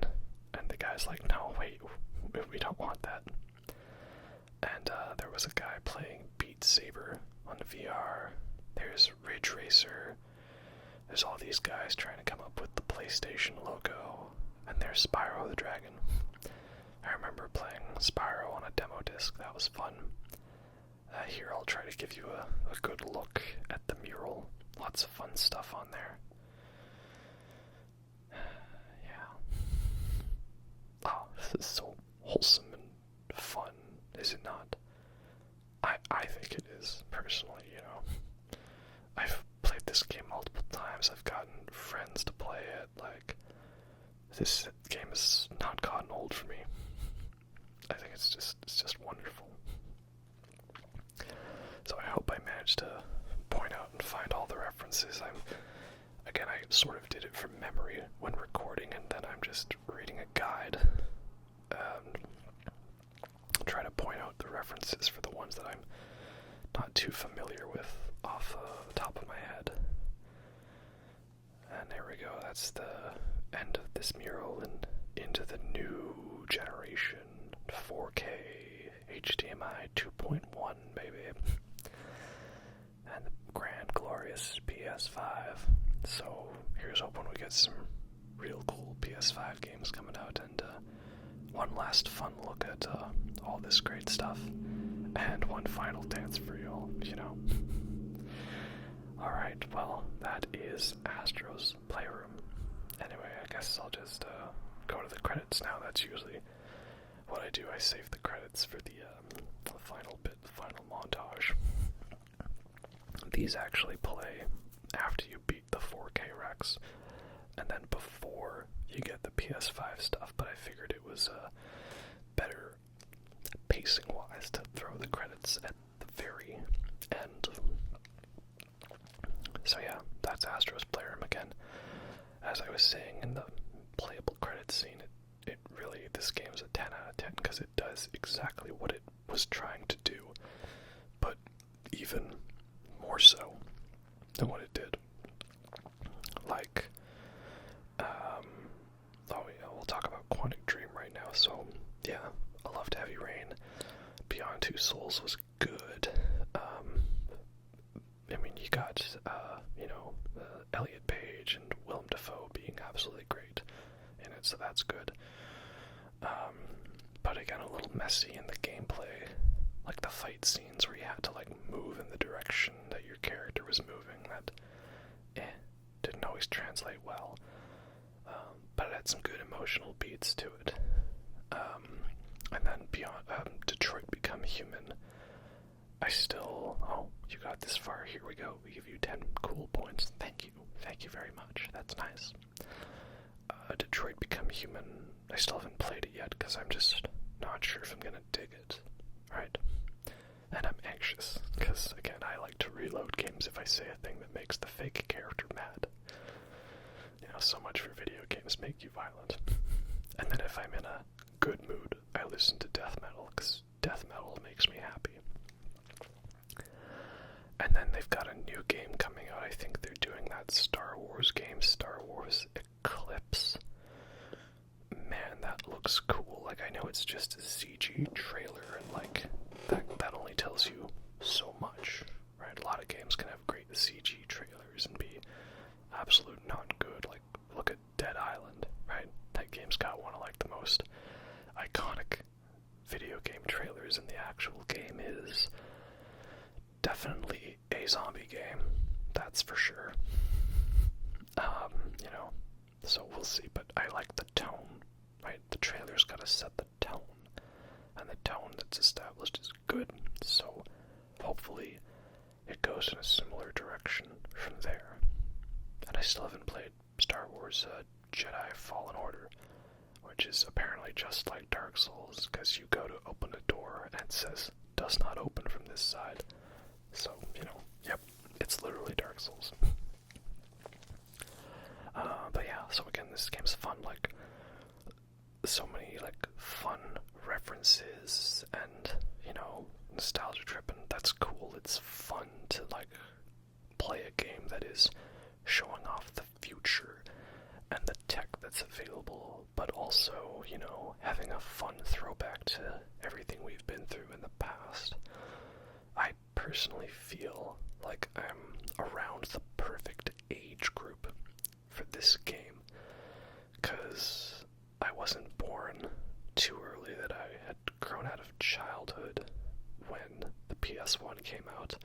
and the guy's like, no, wait, we don't want that. And there was a guy playing Beat Saber on VR. There's Ridge Racer. There's all these guys trying to come up with the PlayStation logo. And there's Spyro the Dragon. I remember playing Spyro on a demo disc. That was fun. Here I'll try to give you a good look at the mural. Lots of fun stuff on there. Yeah. Oh, this is so wholesome and fun, is it not? I think it is, personally, you know. I've played this game multiple times. I've gotten friends to play it. Like, this game has not gotten old for me. I think it's just wonderful. So I hope I managed to point out and find all the references. Again, I sort of did it from memory when recording, and then I'm just reading a guide. Try to point out the references for the ones that I'm not too familiar with off the top of my head. And there we go, that's the end of this mural and into the new generation 4K HDMI 2.1, baby. And the grand glorious PS5. So here's hoping we get some real cool PS5 games coming out, and one last fun look at all this great stuff, and one final dance for y'all, you know. Alright, well, that is Astro's Playroom. Anyway, I guess I'll just go to the credits now. That's usually what I do. I save the credits for the final bit, the final montage. These actually play after you beat the 4K Rex, and then before you get the PS5 stuff, but I figured it was better pacing-wise to throw the credits at the very end. So yeah, that's Astro's Playroom again. As I was saying in the playable credits scene, it really, this game's a 10 out of 10 because it does exactly what it was trying to do, but even more so than what it did. Like, we'll talk about Quantic Dream right now. So yeah, I loved Heavy Rain. Beyond Two Souls was good. I mean, you got Elliot Page and Willem Dafoe being absolutely great in it, so that's good. But again, a little messy in the gameplay, like the fight scenes where you had to like move in the direction that your character was moving. That didn't always translate well. But it had some good emotional beats to it. And then beyond Detroit Become Human, I still, you got this far, here we go, we give you 10 cool points, thank you very much, that's nice. Detroit Become Human, I still haven't played it yet, because I'm just not sure if I'm gonna dig it, right? And I'm anxious, because again, I like to reload games if I say a thing that makes the fake character mad. You know, so much for video games make you violent. And then if I'm in a good mood, I listen to death metal, because death metal makes me happy. And then they've got a new game coming out. I think they're doing that Star Wars game, Star Wars Eclipse. Man, that looks cool. Like, I know it's just a CG trailer, and like, that only tells you so much, right? A lot of games can have great CG trailers and be absolute not good. Like, look at Dead Island, right? That game's got one of like the most iconic video game trailers, and the actual game is definitely a zombie game, that's for sure. You know, so we'll see, but I like the tone, right? The trailer's gotta set the tone, and the tone that's established is good, so hopefully it goes in a similar direction from there. And I still haven't played Star Wars Jedi Fallen Order, which is apparently just like Dark Souls, because you go to open a door and it says, does not open from this side. So, you know, yep, it's literally Dark Souls. But yeah, so again, this game's fun, like, so many, like, fun references and, you know, nostalgia trip, and that's cool. It's fun to, like, play a game that is showing off the future and the tech that's available, but also, you know, having a fun throwback to everything we've been through in the past. I personally feel like I'm around the perfect age group for this game, because I wasn't born too early that I had grown out of childhood when the PS1 came out,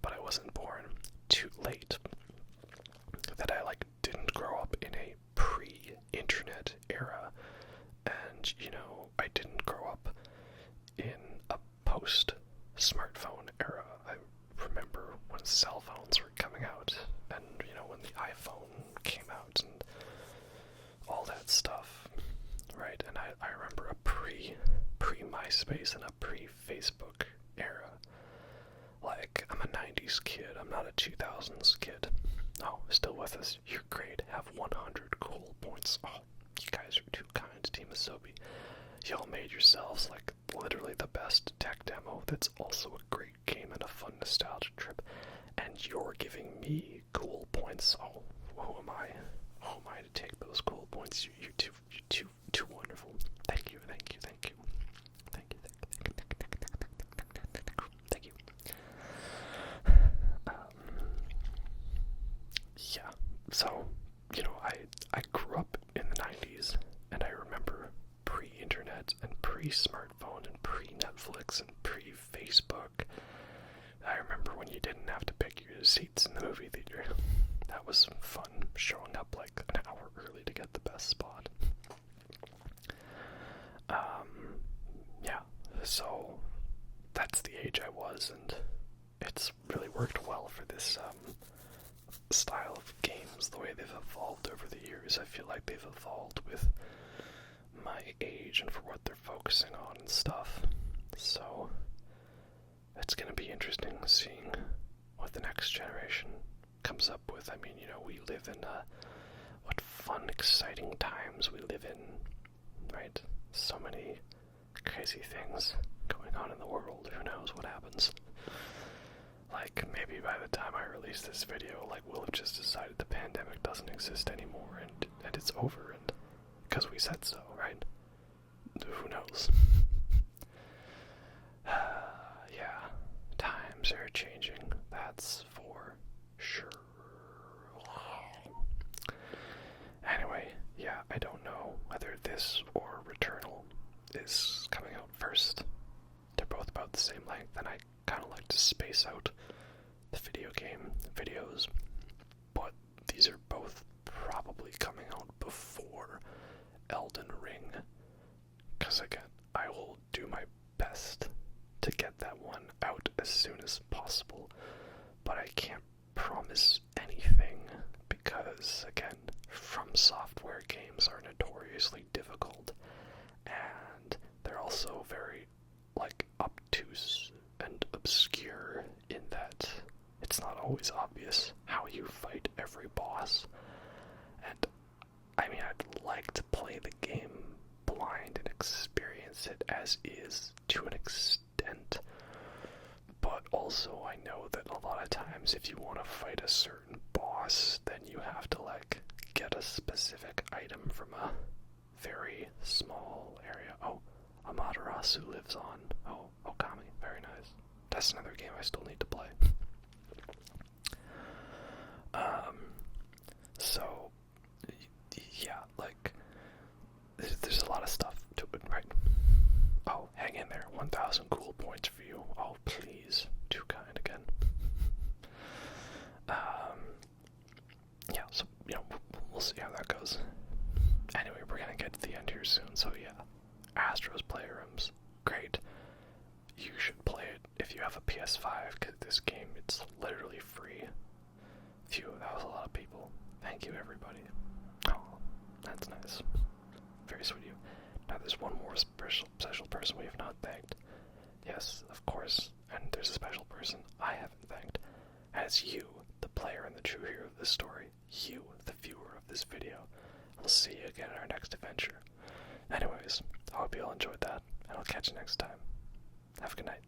but I wasn't born too late that I, like, didn't grow up in a pre-internet era, and, you know, I didn't grow up in a post-smartphone era. I remember when cell phones were coming out, and, you know, when the iPhone came out, and all that stuff, right? And I remember a pre-MySpace and a pre-Facebook era. Like, I'm a 90s kid, I'm not a 2000s kid. Oh, still with us. You're great. Have 100 cool points. Oh, you guys are too kind, Team Asobi. Y'all made yourselves, like, literally the best tech demo that's also a great game and a fun nostalgia trip. And you're giving me cool points. Oh, who am I? Who am I to take those cool points? You're too wonderful. Thank you. Yeah, so, you know, I grew up in the 90s, and I remember pre-internet and pre-smartphone and pre-Netflix and pre-Facebook. I remember when you didn't have to pick your seats in the movie theater. That was fun, showing up like an hour early to get the best spot. Yeah, so that's the age I was, and it's really worked well for this style of games, the way they've evolved over the years. I feel like they've evolved with my age and for what they're focusing on and stuff. So it's going to be interesting seeing what the next generation comes up with. I mean, you know, we live in what fun, exciting times we live in, right? So many crazy things going on in the world. Who knows what happens? Like, maybe by the time I release this video, like, we'll have just decided the pandemic doesn't exist anymore, and it's over, and because we said so, right? Who knows? Yeah, times are changing, that's for sure. Anyway, yeah, I don't know whether this or Returnal is coming out first. They're both about the same length, and I kind of like to space out the video game videos, but these are both probably coming out before Elden Ring, because again, I will do my best to get that one out as soon as possible, but I can't promise anything, because again, From Software games are notoriously difficult, and they're also very, like, obtuse and obscure in that it's not always obvious how you fight every boss. And I mean, I'd like to play the game rewind and experience it as is to an extent. But also I know that a lot of times if you want to fight a certain boss, then you have to like get a specific item from a very small area. Oh, Amaterasu lives on. Oh, Okami, very nice. That's another game I still need to play. So, yeah, like, there's a lot of stuff to it, right? Oh, hang in there. 1,000 cool points for you. Oh, please. Too kind again. Yeah, so, we'll see how that goes. Anyway, we're gonna get to the end here soon, so yeah. Astro's Playrooms. Great. You should play it if you have a PS5, because this game, it's literally free. Phew, that was a lot of people. Thank you, everybody. Oh, that's nice. Very sweet of you. Now there's one more special person we have not thanked. Yes, of course, and there's a special person I haven't thanked. And it's you, the player and the true hero of this story. You, the viewer of this video. We'll see you again in our next adventure. Anyways, I hope you all enjoyed that, and I'll catch you next time. Have a good night.